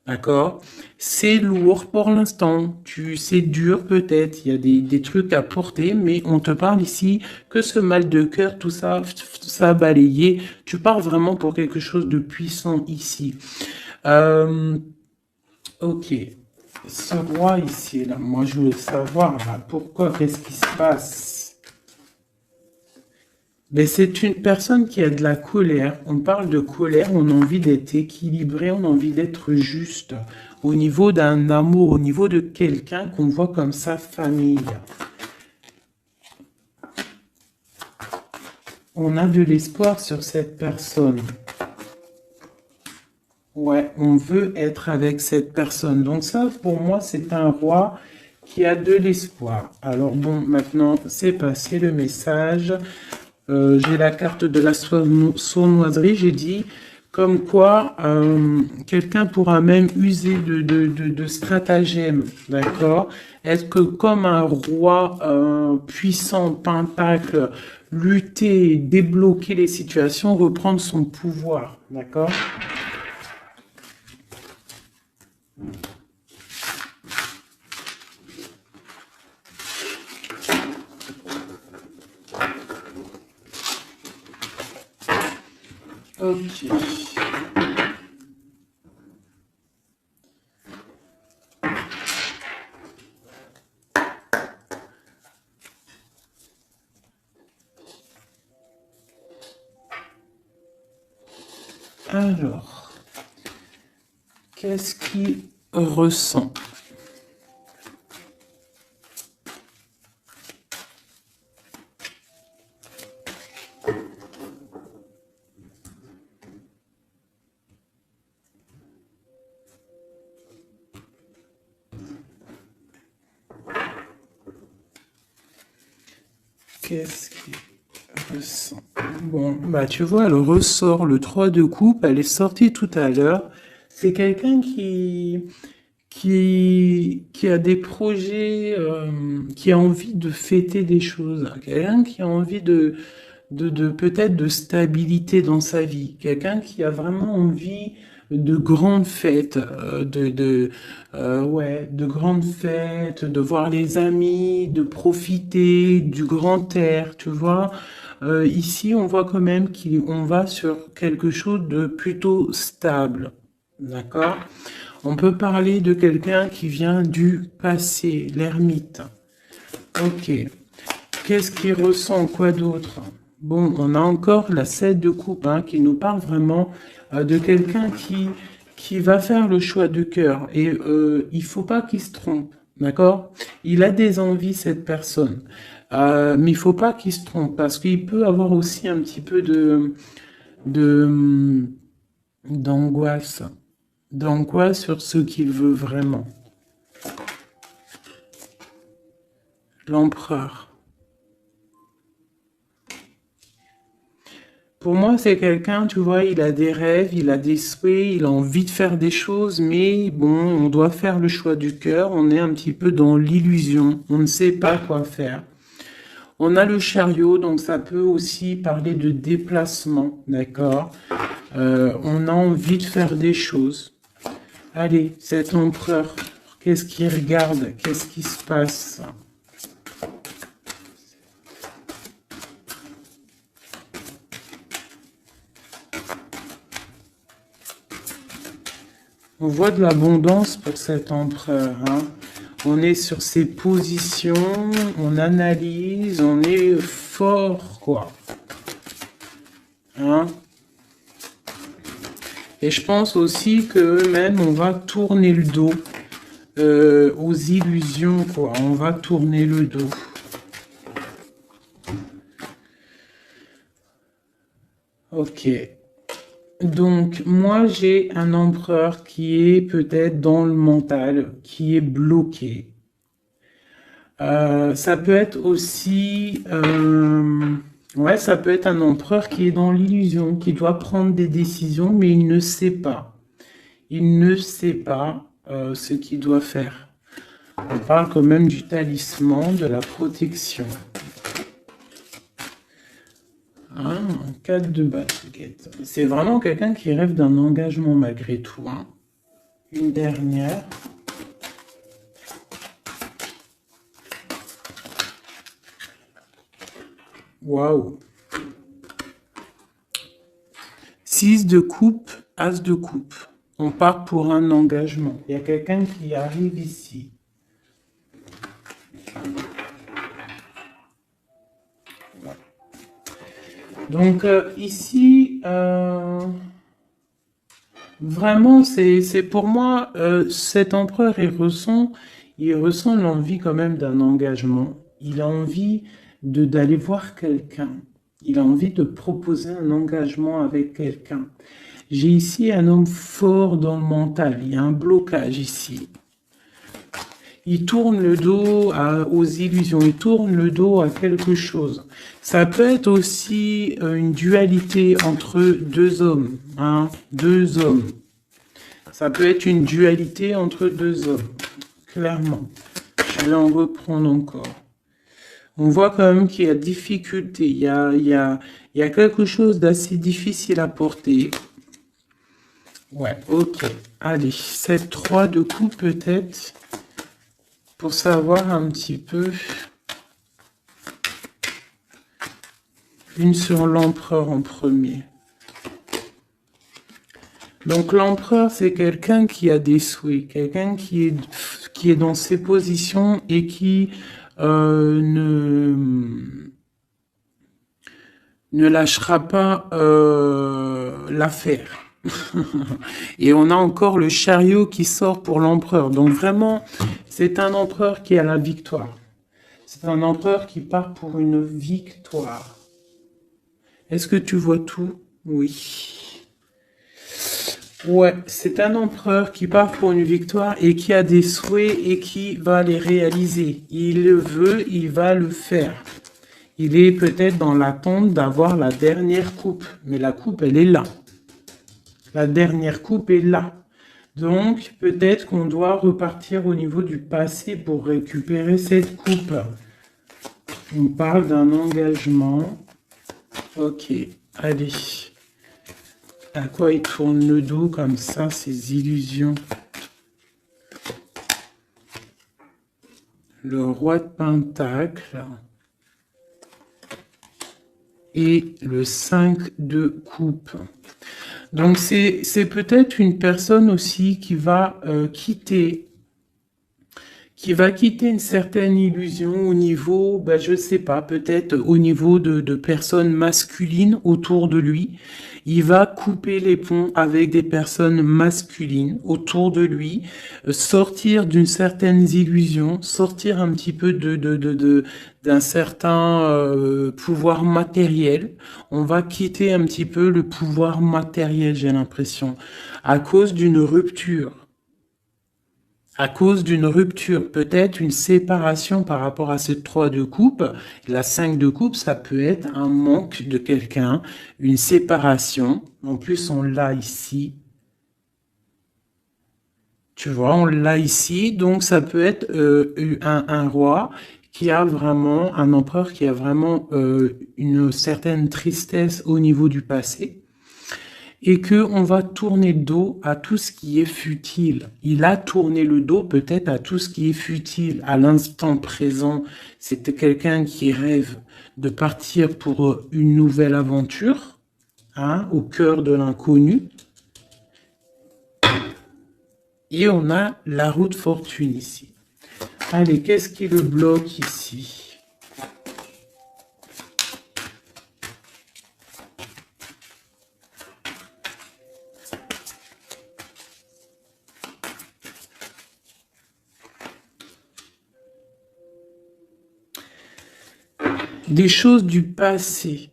S1: D'accord? C'est lourd pour l'instant. C'est dur peut-être. Il y a des trucs à porter, mais on te parle ici que ce mal de cœur, tout ça balayé. Tu pars vraiment pour quelque chose de puissant ici. Ok. Ce roi ici, là, moi je voulais savoir là, pourquoi, qu'est-ce qui se passe? Mais c'est une personne qui a de la colère. On parle de colère, on a envie d'être équilibré, on a envie d'être juste. Au niveau d'un amour, au niveau de quelqu'un qu'on voit comme sa famille. On a de l'espoir sur cette personne. Ouais, on veut être avec cette personne. Donc ça, pour moi, c'est un roi qui a de l'espoir. Alors bon, maintenant, c'est passé le message. j'ai la carte de la sournoiserie, j'ai dit comme quoi quelqu'un pourra même user de stratagèmes, d'accord? Est-ce que comme un roi puissant, pentacle, lutter, débloquer les situations, reprendre son pouvoir, d'accord? Ok. Alors, qu'est-ce qu'il ressent? Qu'est-ce qu'il ressent? Bon, bah tu vois, elle ressort le 3 de coupe, elle est sortie tout à l'heure. C'est quelqu'un qui a des projets, qui a envie de fêter des choses. Quelqu'un qui a envie de peut-être de stabilité dans sa vie. Quelqu'un qui a vraiment envie de grandes fêtes, ouais, de grandes fêtes, de voir les amis, de profiter du grand air, tu vois. Ici, on voit quand même qu'on va sur quelque chose de plutôt stable, d'accord? On peut parler de quelqu'un qui vient du passé, l'ermite. Ok. Qu'est-ce qu'il ressent? Quoi d'autre? Bon, on a encore la 7 de coupe hein, qui nous parle vraiment de quelqu'un qui va faire le choix de cœur. Et il faut pas qu'il se trompe, d'accord? Il a des envies, cette personne. Mais il faut pas qu'il se trompe parce qu'il peut avoir aussi un petit peu de, d'angoisse. D'angoisse sur ce qu'il veut vraiment. L'empereur. Pour moi, c'est quelqu'un, tu vois, il a des rêves, il a des souhaits, il a envie de faire des choses, mais bon, on doit faire le choix du cœur, on est un petit peu dans l'illusion, on ne sait pas quoi faire. On a le chariot, donc ça peut aussi parler de déplacement, d'accord? On a envie de faire des choses. Allez, cet empereur, qu'est-ce qu'il regarde? Qu'est-ce qui se passe? On voit de l'abondance pour cet empereur. Hein. On est sur ses positions, on analyse, on est fort, quoi. Hein. Et je pense aussi que même on va tourner le dos aux illusions, quoi. On va tourner le dos. Ok. Donc, moi, j'ai un empereur qui est peut-être dans le mental, qui est bloqué. Ça peut être aussi... ouais, ça peut être un empereur qui est dans l'illusion, qui doit prendre des décisions, mais il ne sait pas. Il ne sait pas ce qu'il doit faire. On parle quand même du talisman, de la protection. Hein, 4 de basket. C'est vraiment quelqu'un qui rêve d'un engagement malgré tout. Hein. Une dernière. Waouh. 6 de coupe, as de coupe. On part pour un engagement. Il y a quelqu'un qui arrive ici. Donc ici, vraiment, c'est pour moi, cet empereur, il ressent l'envie quand même d'un engagement. Il a envie d'aller voir quelqu'un. Il a envie de proposer un engagement avec quelqu'un. J'ai ici un homme fort dans le mental. Il y a un blocage ici. il tourne le dos aux illusions, il tourne le dos à quelque chose. Ça peut être aussi une dualité entre deux hommes, hein, deux hommes. Ça peut être une dualité entre deux hommes, clairement. Je vais en reprendre encore. On voit quand même qu'il y a difficulté, il y a quelque chose d'assez difficile à porter. Ouais, ok. Allez, cette 3 de coups peut-être, pour savoir un petit peu. Une sur l'empereur en premier. Donc l'empereur, c'est quelqu'un qui a des souhaits, quelqu'un qui est dans ses positions et qui ne lâchera pas l'affaire. Et on a encore le chariot qui sort pour l'empereur. Donc vraiment, c'est un empereur qui a la victoire. C'est un empereur qui part pour une victoire. Est-ce que tu vois tout? Oui. Ouais, c'est un empereur qui part pour une victoire et qui a des souhaits et qui va les réaliser. Il le veut, il va le faire. Il est peut-être dans l'attente d'avoir la dernière coupe. Mais la coupe, elle est là. La dernière coupe est là. Donc, peut-être qu'on doit repartir au niveau du passé pour récupérer cette coupe. On parle d'un engagement. Ok, allez. À quoi il tourne le dos comme ça, ces illusions? Le roi de Pentacle. Et le 5 de coupe. Donc c'est peut-être une personne aussi qui va quitter une certaine illusion au niveau, ben, je sais pas, peut-être au niveau de personnes masculines autour de lui. Il va couper les ponts avec des personnes masculines autour de lui, sortir d'une certaine illusion, sortir un petit peu d'un certain pouvoir matériel. On va quitter un petit peu le pouvoir matériel, j'ai l'impression, à cause d'une rupture. À cause d'une rupture, peut-être une séparation par rapport à cette 3 de coupe. La 5 de coupe, ça peut être un manque de quelqu'un, une séparation. En plus, on l'a ici. Tu vois, on l'a ici. Donc, ça peut être un roi qui a vraiment, un empereur qui a vraiment une certaine tristesse au niveau du passé. Et que on va tourner le dos à tout ce qui est futile. Il a tourné le dos peut-être à tout ce qui est futile. À l'instant présent, c'était quelqu'un qui rêve de partir pour une nouvelle aventure, hein, au cœur de l'inconnu. Et on a la roue de fortune ici. Allez, qu'est-ce qui le bloque ici ? Des choses du passé.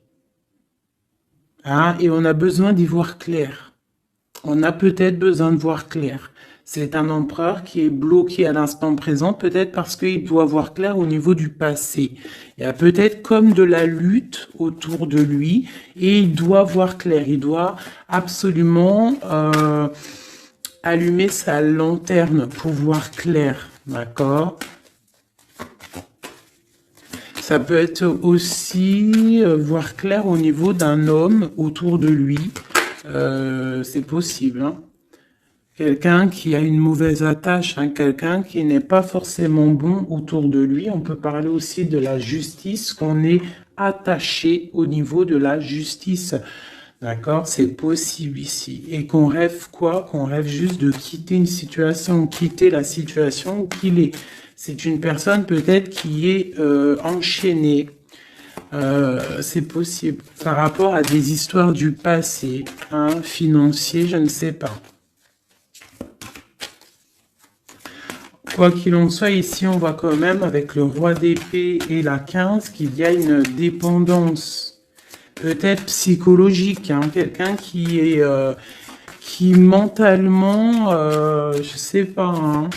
S1: Hein, et on a besoin d'y voir clair. On a peut-être besoin de voir clair. C'est un empereur qui est bloqué à l'instant présent, peut-être parce qu'il doit voir clair au niveau du passé. Il y a peut-être comme de la lutte autour de lui et il doit voir clair. Il doit absolument allumer sa lanterne pour voir clair. D'accord ? Ça peut être aussi voir clair au niveau d'un homme autour de lui. C'est possible. Hein. Quelqu'un qui a une mauvaise attache, hein, quelqu'un qui n'est pas forcément bon autour de lui. On peut parler aussi de la justice, qu'on est attaché au niveau de la justice. D'accord? C'est possible ici. Et qu'on rêve quoi? Qu'on rêve juste de quitter une situation, quitter la situation où qu'il est. C'est une personne peut-être qui est enchaînée. C'est possible. Par rapport à des histoires du passé, hein, financier, je ne sais pas. Quoi qu'il en soit, ici, on voit quand même, avec le roi d'épée et la 15, qu'il y a une dépendance, peut-être psychologique, hein, quelqu'un qui est, qui mentalement, je sais pas, hein,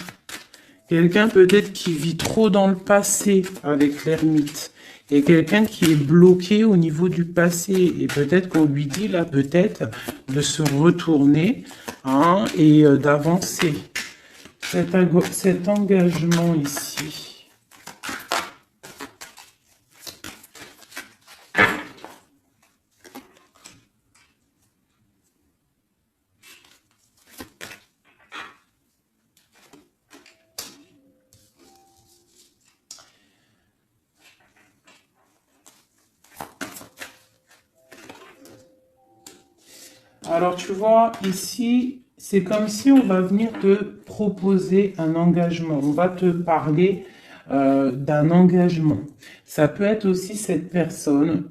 S1: Quelqu'un peut-être qui vit trop dans le passé avec l'ermite. Et quelqu'un qui est bloqué au niveau du passé. Et peut-être qu'on lui dit là, peut-être, de se retourner hein, et d'avancer. Cet engagement ici. Alors, tu vois, ici, c'est comme si on va venir te proposer un engagement. On va te parler d'un engagement. Ça peut être aussi cette personne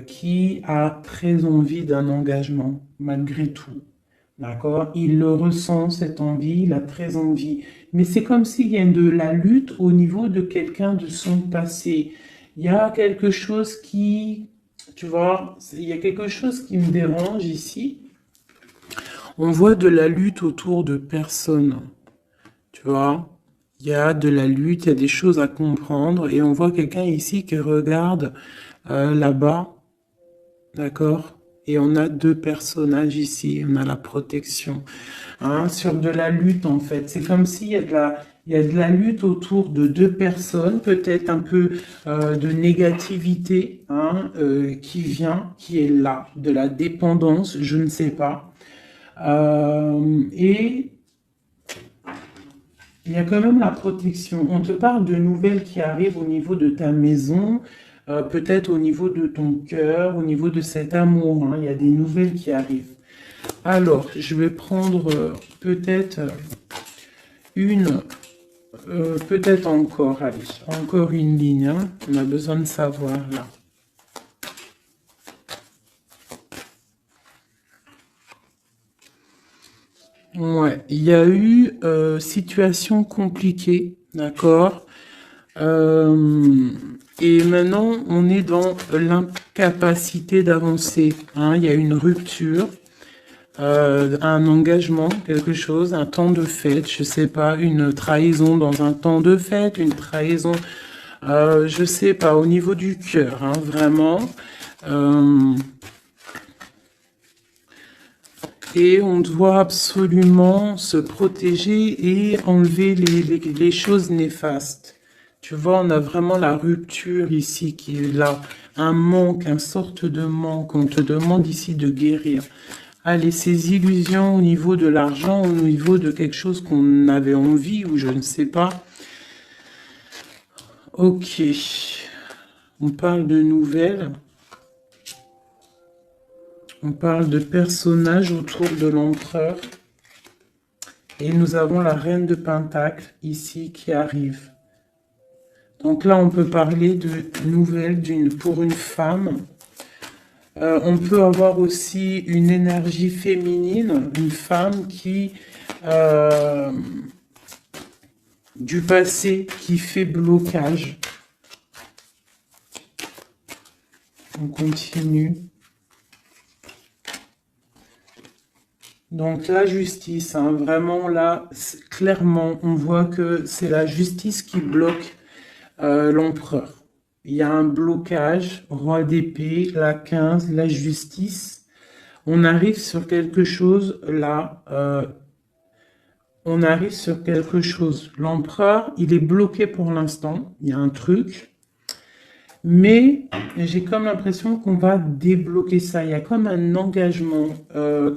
S1: qui a très envie d'un engagement, malgré tout. D'accord? Il le ressent, cette envie, il a très envie. Mais c'est comme s'il y a de la lutte au niveau de quelqu'un de son passé. Il y a quelque chose qui, tu vois, il y a quelque chose qui me dérange ici. On voit de la lutte autour de personnes, tu vois. Il y a de la lutte, il y a des choses à comprendre et on voit quelqu'un ici qui regarde là-bas, d'accord? Et on a deux personnages ici, on a la protection, hein, sur de la lutte en fait. C'est comme s'il y a il y a de la lutte autour de deux personnes, peut-être un peu de négativité hein, qui vient, qui est là, de la dépendance, je ne sais pas. Et il y a quand même la protection. On te parle de nouvelles qui arrivent au niveau de ta maison, peut-être au niveau de ton cœur, au niveau de cet amour. Hein. Il y a des nouvelles qui arrivent. Alors, je vais prendre peut-être peut-être encore, allez, encore une ligne. Hein. On a besoin de savoir là. Ouais, il y a eu situation compliquée, d'accord. Et maintenant, on est dans l'incapacité d'avancer. Hein. Il y a une rupture, un engagement, quelque chose, un temps de fête, je sais pas, une trahison dans un temps de fête, une trahison, je sais pas, au niveau du cœur, hein, vraiment. Et on doit absolument se protéger et enlever les choses néfastes. Tu vois, on a vraiment la rupture ici qui est là. Un manque, une sorte de manque. On te demande ici de guérir. Allez, ces illusions au niveau de l'argent, au niveau de quelque chose qu'on avait envie ou je ne sais pas. Ok. On parle de nouvelles. On parle de personnages autour de l'empereur. Et nous avons la reine de Pentacle ici qui arrive. Donc là, on peut parler de nouvelles pour une femme. On peut avoir aussi une énergie féminine, une femme qui du passé qui fait blocage. On continue. Donc la justice, hein, vraiment là, clairement, on voit que c'est la justice qui bloque l'empereur. Il y a un blocage, roi d'épée, la 15, la justice. On arrive sur quelque chose là, on arrive sur quelque chose. L'empereur, il est bloqué pour l'instant, il y a un truc. Mais j'ai comme l'impression qu'on va débloquer ça. Il y a comme un engagement,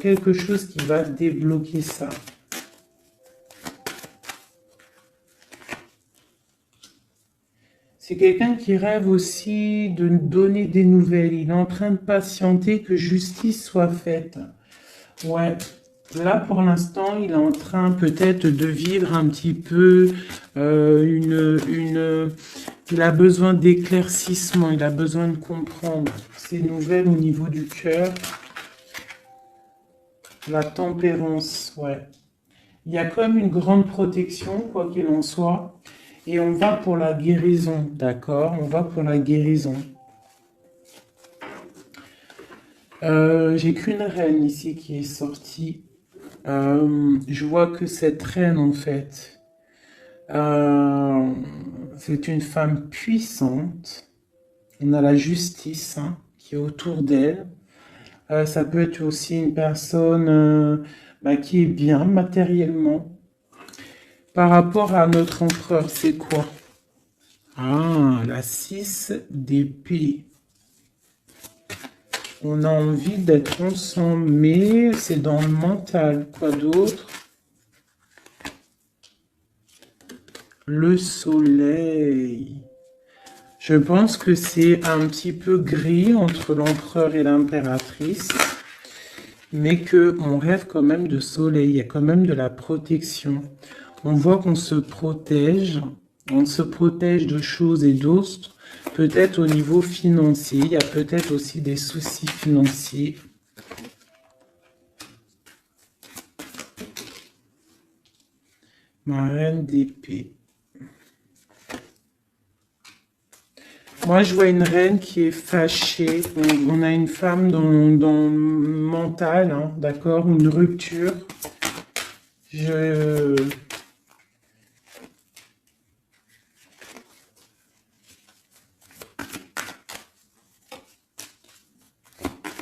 S1: quelque chose qui va débloquer ça. C'est quelqu'un qui rêve aussi de donner des nouvelles. Il est en train de patienter que justice soit faite. Ouais. Là, pour l'instant, il est en train peut-être de vivre un petit peu il a besoin d'éclaircissement, il a besoin de comprendre ces nouvelles au niveau du cœur. La tempérance, ouais. Il y a comme une grande protection, quoi qu'il en soit. Et on va pour la guérison, d'accord? On va pour la guérison. J'ai qu'une reine ici qui est sortie. Je vois que cette reine, en fait, Euh, c'est une femme puissante. On a la justice hein, qui est autour d'elle. Ça peut être aussi une personne bah, qui est bien matériellement. Par rapport à notre empereur, c'est quoi? Ah, la 6 d'épée. On a envie d'être ensemble, mais c'est dans le mental. Quoi d'autre? Le soleil. Je pense que c'est un petit peu gris entre l'empereur et l'impératrice, mais que on rêve quand même de soleil. Il y a quand même de la protection. On voit qu'on se protège. On se protège de choses et d'autres. Peut-être au niveau financier. Il y a peut-être aussi des soucis financiers. Ma reine d'épée. Moi, je vois une reine qui est fâchée. On a une femme dans le mental, hein, d'accord? Une rupture. Je...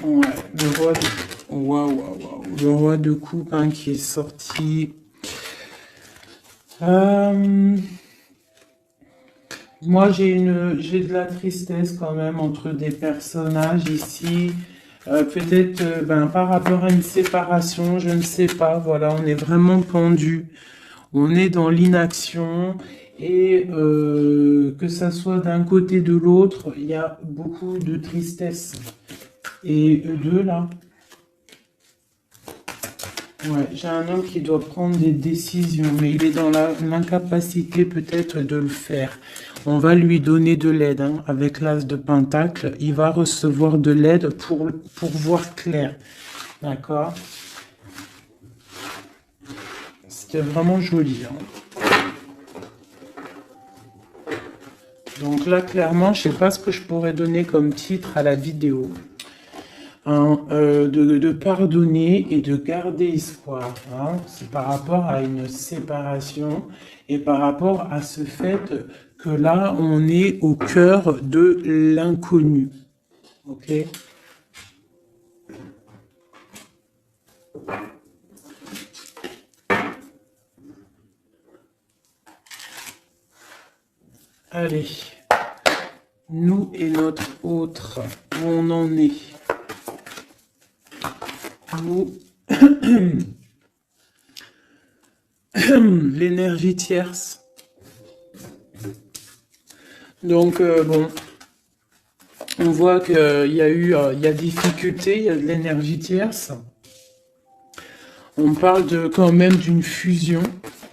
S1: Ouais, le roi de... Waouh, waouh, waouh. Le roi de coupe hein, qui est sorti. Moi, j'ai de la tristesse quand même entre des personnages ici. Peut-être ben, par rapport à une séparation, je ne sais pas. Voilà, on est vraiment pendu. On est dans l'inaction. Et que ça soit d'un côté de l'autre, il y a beaucoup de tristesse. Et eux deux, là, ouais, j'ai un homme qui doit prendre des décisions, mais il est dans l'incapacité peut-être de le faire. On va lui donner de l'aide, hein, avec l'as de Pentacle. Il va recevoir de l'aide pour voir clair. D'accord? C'était vraiment joli. Hein. Donc là, clairement, je sais pas ce que je pourrais donner comme titre à la vidéo. Hein, de pardonner et de garder espoir. Hein. C'est par rapport à une séparation et par rapport à ce fait que là, on est au cœur de l'inconnu. Ok? Allez, nous et notre autre, où on en est? Nous, l'énergie tierce. Donc, bon, on voit qu'il y a il y a difficulté, il y a de l'énergie tierce. On parle quand même d'une fusion,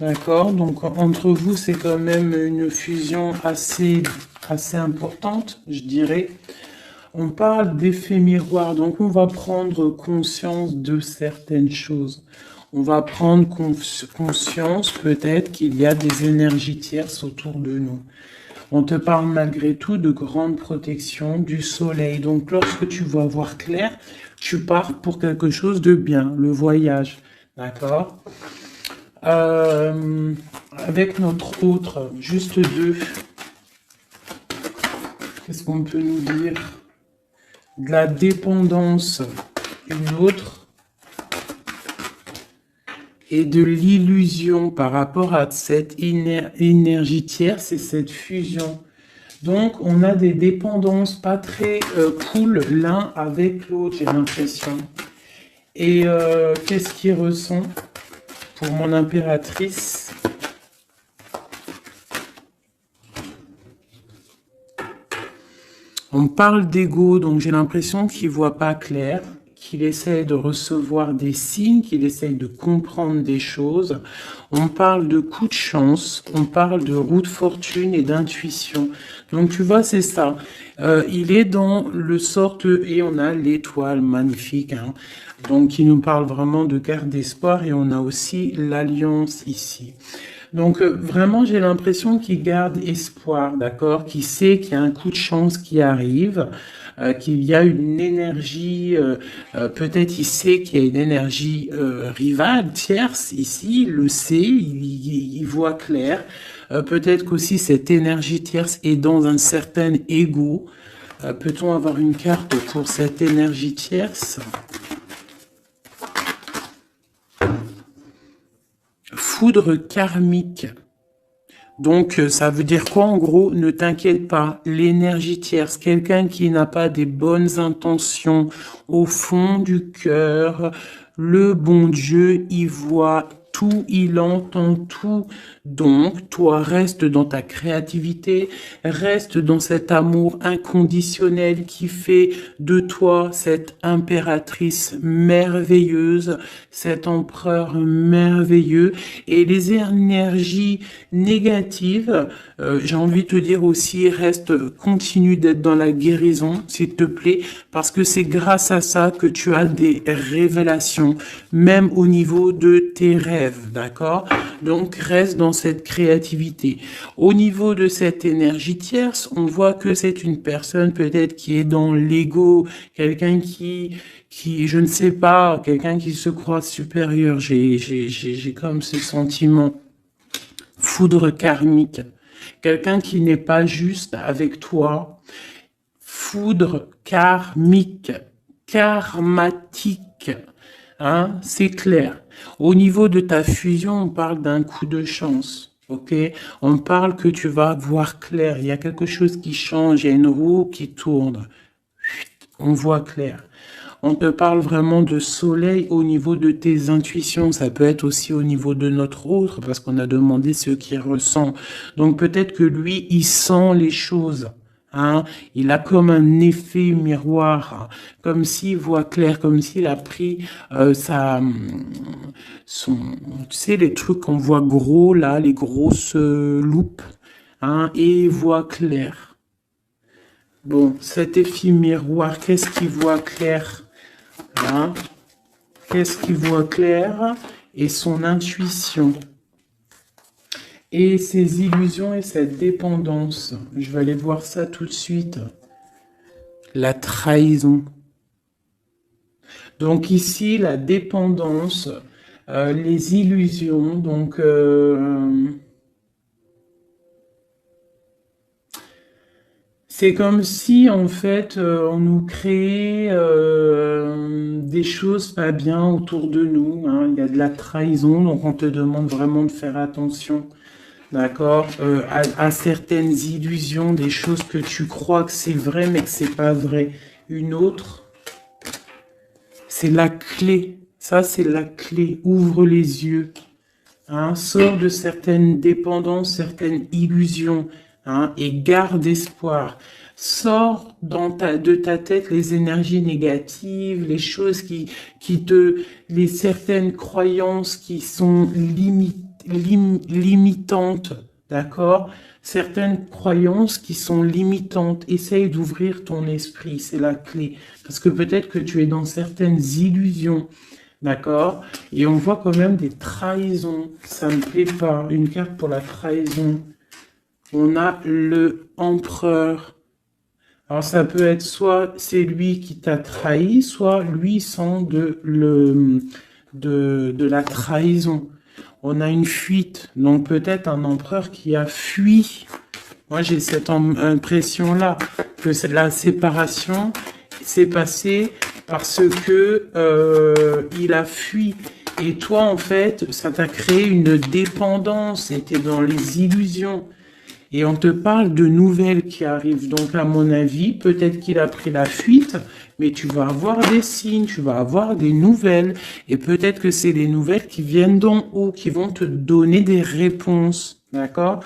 S1: d'accord? Donc, entre vous, c'est quand même une fusion assez importante, je dirais. On parle d'effet miroir, donc on va prendre conscience de certaines choses. On va prendre conscience peut-être qu'il y a des énergies tierces autour de nous. On te parle malgré tout de grande protection du soleil. Donc lorsque tu vas voir clair, tu pars pour quelque chose de bien, le voyage. D'accord? Avec notre autre, juste deux. Qu'est-ce qu'on peut nous dire? De la dépendance, une autre, et de l'illusion par rapport à cette énergie tierce et cette fusion. Donc, on a des dépendances pas très cool l'un avec l'autre, j'ai l'impression. Et qu'est-ce qu'il ressent pour mon impératrice? On parle d'ego, donc j'ai l'impression qu'il voit pas clair, qu'il essaye de recevoir des signes, qu'il essaye de comprendre des choses. On parle de coup de chance, on parle de roue de fortune et d'intuition. Donc tu vois, c'est ça. Il est dans le sorte, et on a l'étoile magnifique, hein, donc qui nous parle vraiment de garde d'espoir, et on a aussi l'alliance ici. Donc vraiment, j'ai l'impression qu'il garde espoir, d'accord, qu'il sait qu'il y a un coup de chance qui arrive, qu'il y a une énergie, peut-être il sait qu'il y a une énergie rivale, tierce, ici, il le sait, il voit clair. Peut-être qu'aussi cette énergie tierce est dans un certain ego. Peut-on avoir une carte pour cette énergie tierce? Foudre karmique. Donc, ça veut dire quoi en gros? Ne t'inquiète pas, l'énergie tierce, quelqu'un qui n'a pas des bonnes intentions au fond du cœur, le bon Dieu, il voit tout, il entend tout. Donc, toi, reste dans ta créativité, reste dans cet amour inconditionnel qui fait de toi cette impératrice merveilleuse, cet empereur merveilleux. Et les énergies négatives, j'ai envie de te dire aussi, continue d'être dans la guérison, s'il te plaît, parce que c'est grâce à ça que tu as des révélations, même au niveau de tes rêves, d'accord? Donc, reste dans cette créativité. Au niveau de cette énergie tierce, on voit que c'est une personne peut-être qui est dans l'ego, quelqu'un qui, je ne sais pas, quelqu'un qui se croit supérieur. J'ai comme ce sentiment. Foudre karmique. Quelqu'un qui n'est pas juste avec toi. Foudre karmique. Karmatique. Hein, c'est clair. Au niveau de ta fusion, on parle d'un coup de chance. Ok, on parle que tu vas voir clair. Il y a quelque chose qui change. Il y a une roue qui tourne. On voit clair. On te parle vraiment de soleil au niveau de tes intuitions. Ça peut être aussi au niveau de notre autre, parce qu'on a demandé ce qu'il ressent. Donc peut-être que lui, il sent les choses. Hein, il a comme un effet miroir, comme s'il voit clair, comme s'il a pris tu sais, les trucs qu'on voit gros là, les grosses loupes, hein, et il voit clair. Bon, cet effet miroir, qu'est-ce qu'il voit clair? Hein? Qu'est-ce qu'il voit clair? Et son intuition. Et ses illusions et cette dépendance. Je vais aller voir ça tout de suite. La trahison. Donc ici, la dépendance, les illusions, donc... c'est comme si, en fait, on nous créait des choses pas bien autour de nous. Hein. Il y a de la trahison, donc on te demande vraiment de faire attention, d'accord, à certaines illusions, des choses que tu crois que c'est vrai, mais que c'est pas vrai. Une autre, c'est la clé. Ça, c'est la clé. Ouvre les yeux. Hein. Sors de certaines dépendances, certaines illusions. Hein, et garde espoir. Sors de ta tête les énergies négatives, les choses les certaines croyances qui sont limitantes, d'accord? Certaines croyances qui sont limitantes. Essaye d'ouvrir ton esprit, c'est la clé. Parce que peut-être que tu es dans certaines illusions. D'accord? Et on voit quand même des trahisons. Ça me plaît pas. Une carte pour la trahison. On a le empereur. Alors ça peut être soit c'est lui qui t'a trahi, soit lui sent de la trahison. On a une fuite, donc peut-être un empereur qui a fui. Moi j'ai cette impression-là, que la séparation s'est passée parce que il a fui. Et toi en fait, ça t'a créé une dépendance, c'était dans les illusions. Et on te parle de nouvelles qui arrivent. Donc, à mon avis, peut-être qu'il a pris la fuite, mais tu vas avoir des signes, tu vas avoir des nouvelles. Et peut-être que c'est des nouvelles qui viennent d'en haut, qui vont te donner des réponses. D'accord?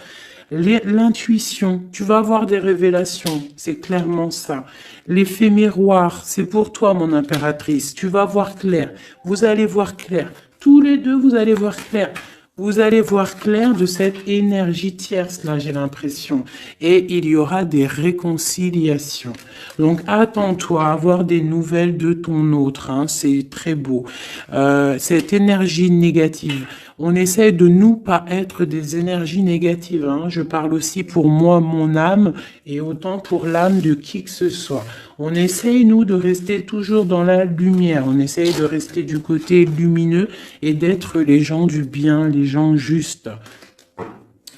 S1: L'intuition, tu vas avoir des révélations. C'est clairement ça. L'effet miroir, c'est pour toi, mon impératrice. Tu vas voir clair. Vous allez voir clair. Tous les deux, vous allez voir clair. Vous allez voir clair de cette énergie tierce, là, j'ai l'impression. Et il y aura des réconciliations. Donc, attends-toi à avoir des nouvelles de ton autre. Hein, c'est très beau. Cette énergie négative. On essaie de nous pas être des énergies négatives. Hein. Je parle aussi pour moi, mon âme, et autant pour l'âme de qui que ce soit. On essaye, nous, de rester toujours dans la lumière. On essaye de rester du côté lumineux et d'être les gens du bien, les gens justes.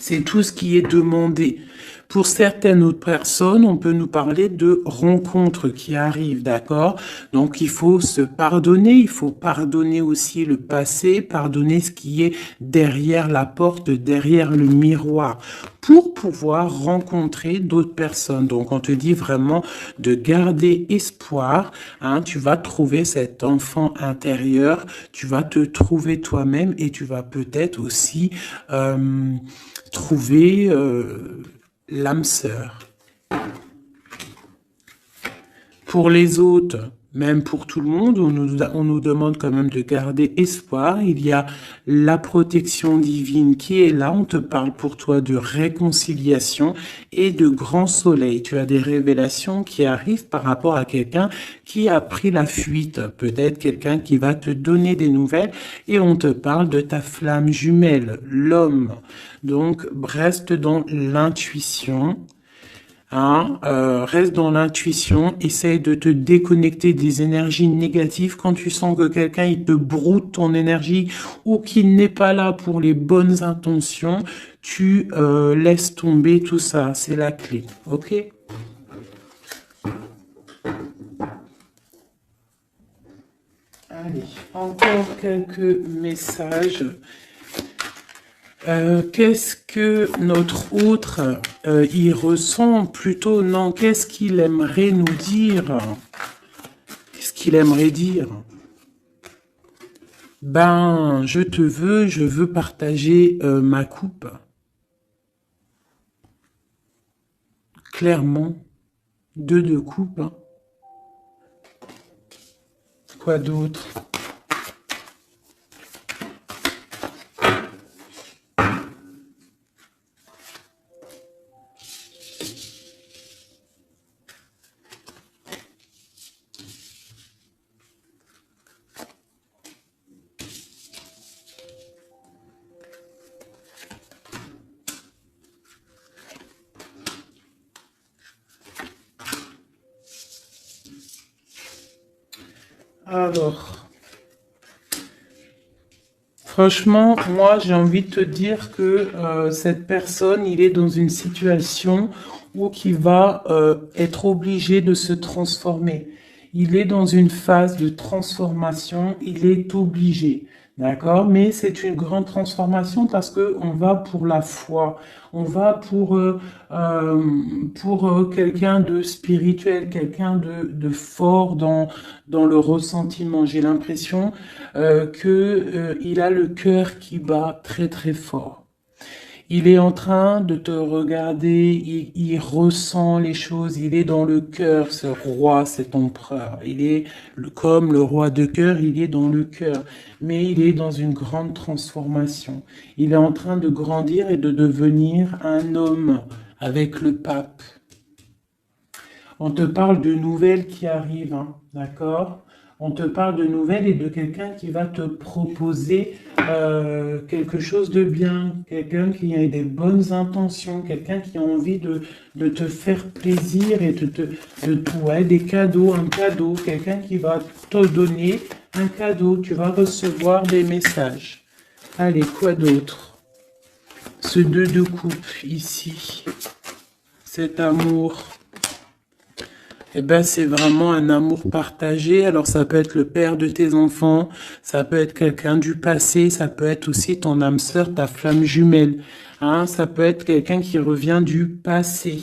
S1: C'est tout ce qui est demandé. Pour certaines autres personnes, on peut nous parler de rencontres qui arrivent, d'accord? Donc, il faut se pardonner, il faut pardonner aussi le passé, pardonner ce qui est derrière la porte, derrière le miroir, pour pouvoir rencontrer d'autres personnes. Donc, on te dit vraiment de garder espoir, hein, tu vas trouver cet enfant intérieur, tu vas te trouver toi-même et tu vas peut-être aussi trouver l'âme sœur. Pour les autres, même pour tout le monde, on nous demande quand même de garder espoir. Il y a la protection divine qui est là. On te parle pour toi de réconciliation et de grand soleil. Tu as des révélations qui arrivent par rapport à quelqu'un qui a pris la fuite. Peut-être quelqu'un qui va te donner des nouvelles et on te parle de ta flamme jumelle, l'homme. Donc, reste dans l'intuition. Hein, reste dans l'intuition, essaye de te déconnecter des énergies négatives quand tu sens que quelqu'un il te broute ton énergie ou qu'il n'est pas là pour les bonnes intentions, tu laisses tomber tout ça, c'est la clé, ok? Allez, encore quelques messages. Qu'est-ce que notre autre y ressent plutôt? Non, qu'est-ce qu'il aimerait nous dire? Qu'est-ce qu'il aimerait dire? Ben, je veux partager ma coupe. Clairement, deux de coupe. Hein. Quoi d'autre? Alors, franchement, moi, j'ai envie de te dire que cette personne, il est dans une situation où il va être obligé de se transformer. Il est dans une phase de transformation, il est obligé. D'accord? Mais c'est une grande transformation parce que on va pour la foi, on va pour quelqu'un de spirituel, quelqu'un de fort dans le ressentiment. J'ai l'impression il a le cœur qui bat très très fort. Il est en train de te regarder, il ressent les choses, il est dans le cœur, ce roi, cet empereur. Il est comme le roi de cœur, il est dans le cœur, mais il est dans une grande transformation. Il est en train de grandir et de devenir un homme avec le pape. On te parle de nouvelles qui arrivent, hein, d'accord? On te parle de nouvelles et de quelqu'un qui va te proposer quelque chose de bien, quelqu'un qui a des bonnes intentions, quelqu'un qui a envie de te faire plaisir et ouais, des cadeaux, un cadeau, quelqu'un qui va te donner un cadeau, tu vas recevoir des messages. Allez, quoi d'autre? Ce 2 de coupe ici, cet amour. Eh ben, c'est vraiment un amour partagé. Alors, ça peut être le père de tes enfants, ça peut être quelqu'un du passé, ça peut être aussi ton âme sœur, ta flamme jumelle. Hein, ça peut être quelqu'un qui revient du passé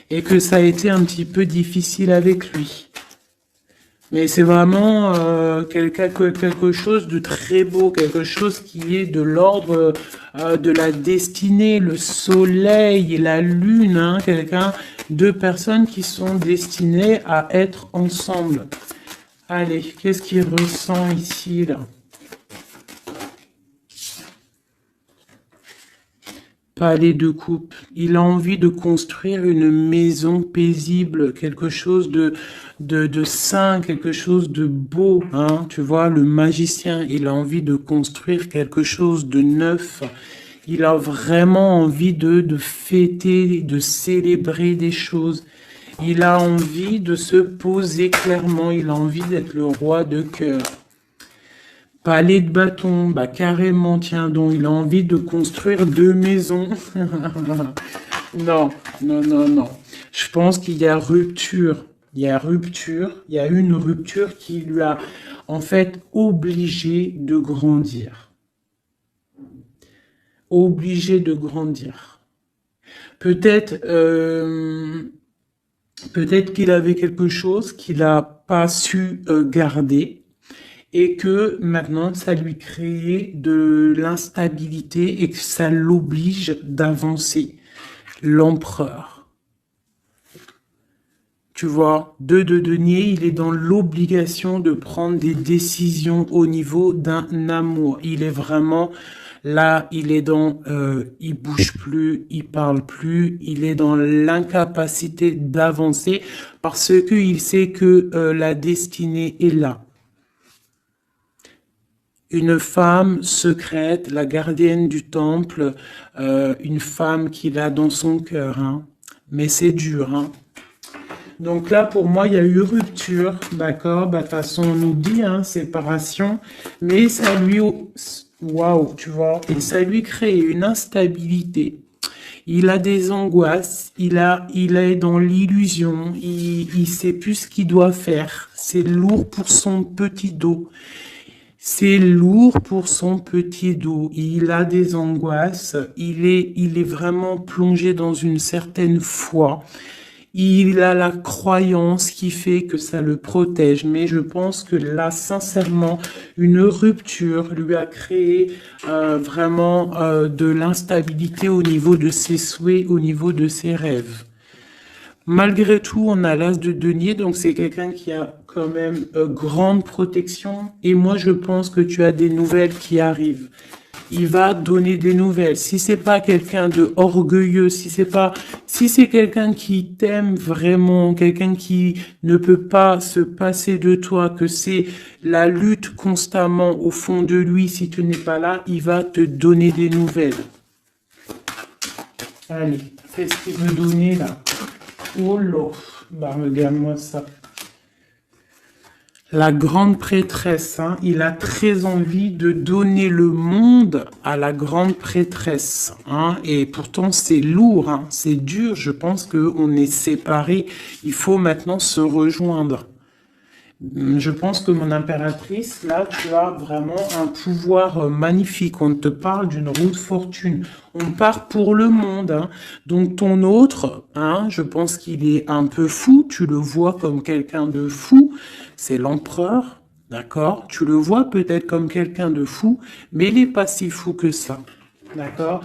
S1: et que ça a été un petit peu difficile avec lui. Mais c'est vraiment quelque chose de très beau, quelque chose qui est de l'ordre de la destinée, le soleil et la lune, hein, deux personnes qui sont destinées à être ensemble. Allez, qu'est-ce qu'il ressent ici, là? Palais de coupe. Il a envie de construire une maison paisible, quelque chose de sain, quelque chose de beau. Hein. Tu vois, le magicien, il a envie de construire quelque chose de neuf. Il a vraiment envie de fêter, de célébrer des choses. Il a envie de se poser clairement. Il a envie d'être le roi de cœur. Palais de bâton, bah carrément, tiens donc, il a envie de construire 2 maisons. Non, non, non, non. Je pense qu'il y a rupture. Il y a rupture. Il y a une rupture qui lui a en fait obligé de grandir. Obligé de grandir. Peut-être peut-être qu'il avait quelque chose qu'il n'a pas su garder et que maintenant ça lui crée de l'instabilité et que ça l'oblige d'avancer. L'empereur. Tu vois, 2 de denier, il est dans l'obligation de prendre des décisions au niveau d'un amour. Il est vraiment là, il est dans, il bouge plus, il parle plus, il est dans l'incapacité d'avancer parce que il sait que la destinée est là. Une femme secrète, la gardienne du temple, une femme qu'il a dans son cœur, hein. Mais c'est dur, hein. Donc là, pour moi, il y a eu rupture, d'accord? Bah, de toute façon, on nous dit, hein, séparation, mais ça lui, waouh, tu vois, et ça lui crée une instabilité. Il a des angoisses, il est dans l'illusion, il sait plus ce qu'il doit faire. C'est lourd pour son petit dos. C'est lourd pour son petit dos. Il a des angoisses. Il est vraiment plongé dans une certaine foi. Il a la croyance qui fait que ça le protège. Mais je pense que là, sincèrement, une rupture lui a créé vraiment de l'instabilité au niveau de ses souhaits, au niveau de ses rêves. Malgré tout, on a l'as de denier, donc c'est quelqu'un qui a quand même grande protection. Et moi, je pense que tu as des nouvelles qui arrivent. Il va donner des nouvelles. Si c'est pas quelqu'un de orgueilleux, si c'est quelqu'un qui t'aime vraiment, quelqu'un qui ne peut pas se passer de toi, que c'est la lutte constamment au fond de lui, si tu n'es pas là, il va te donner des nouvelles. Allez, qu'est-ce qu'il veut donner là? Oh là, bah regarde-moi ça. La grande prêtresse, hein, il a très envie de donner le monde à la grande prêtresse, hein, et pourtant c'est lourd, hein, c'est dur, je pense qu'on est séparés, il faut maintenant se rejoindre. Je pense que mon impératrice, là, tu as vraiment un pouvoir magnifique. On te parle d'une roue de fortune. On part pour le monde, hein. Donc ton autre, hein, je pense qu'il est un peu fou. Tu le vois comme quelqu'un de fou. C'est l'empereur, d'accord? Tu le vois peut-être comme quelqu'un de fou, mais il n'est pas si fou que ça, d'accord?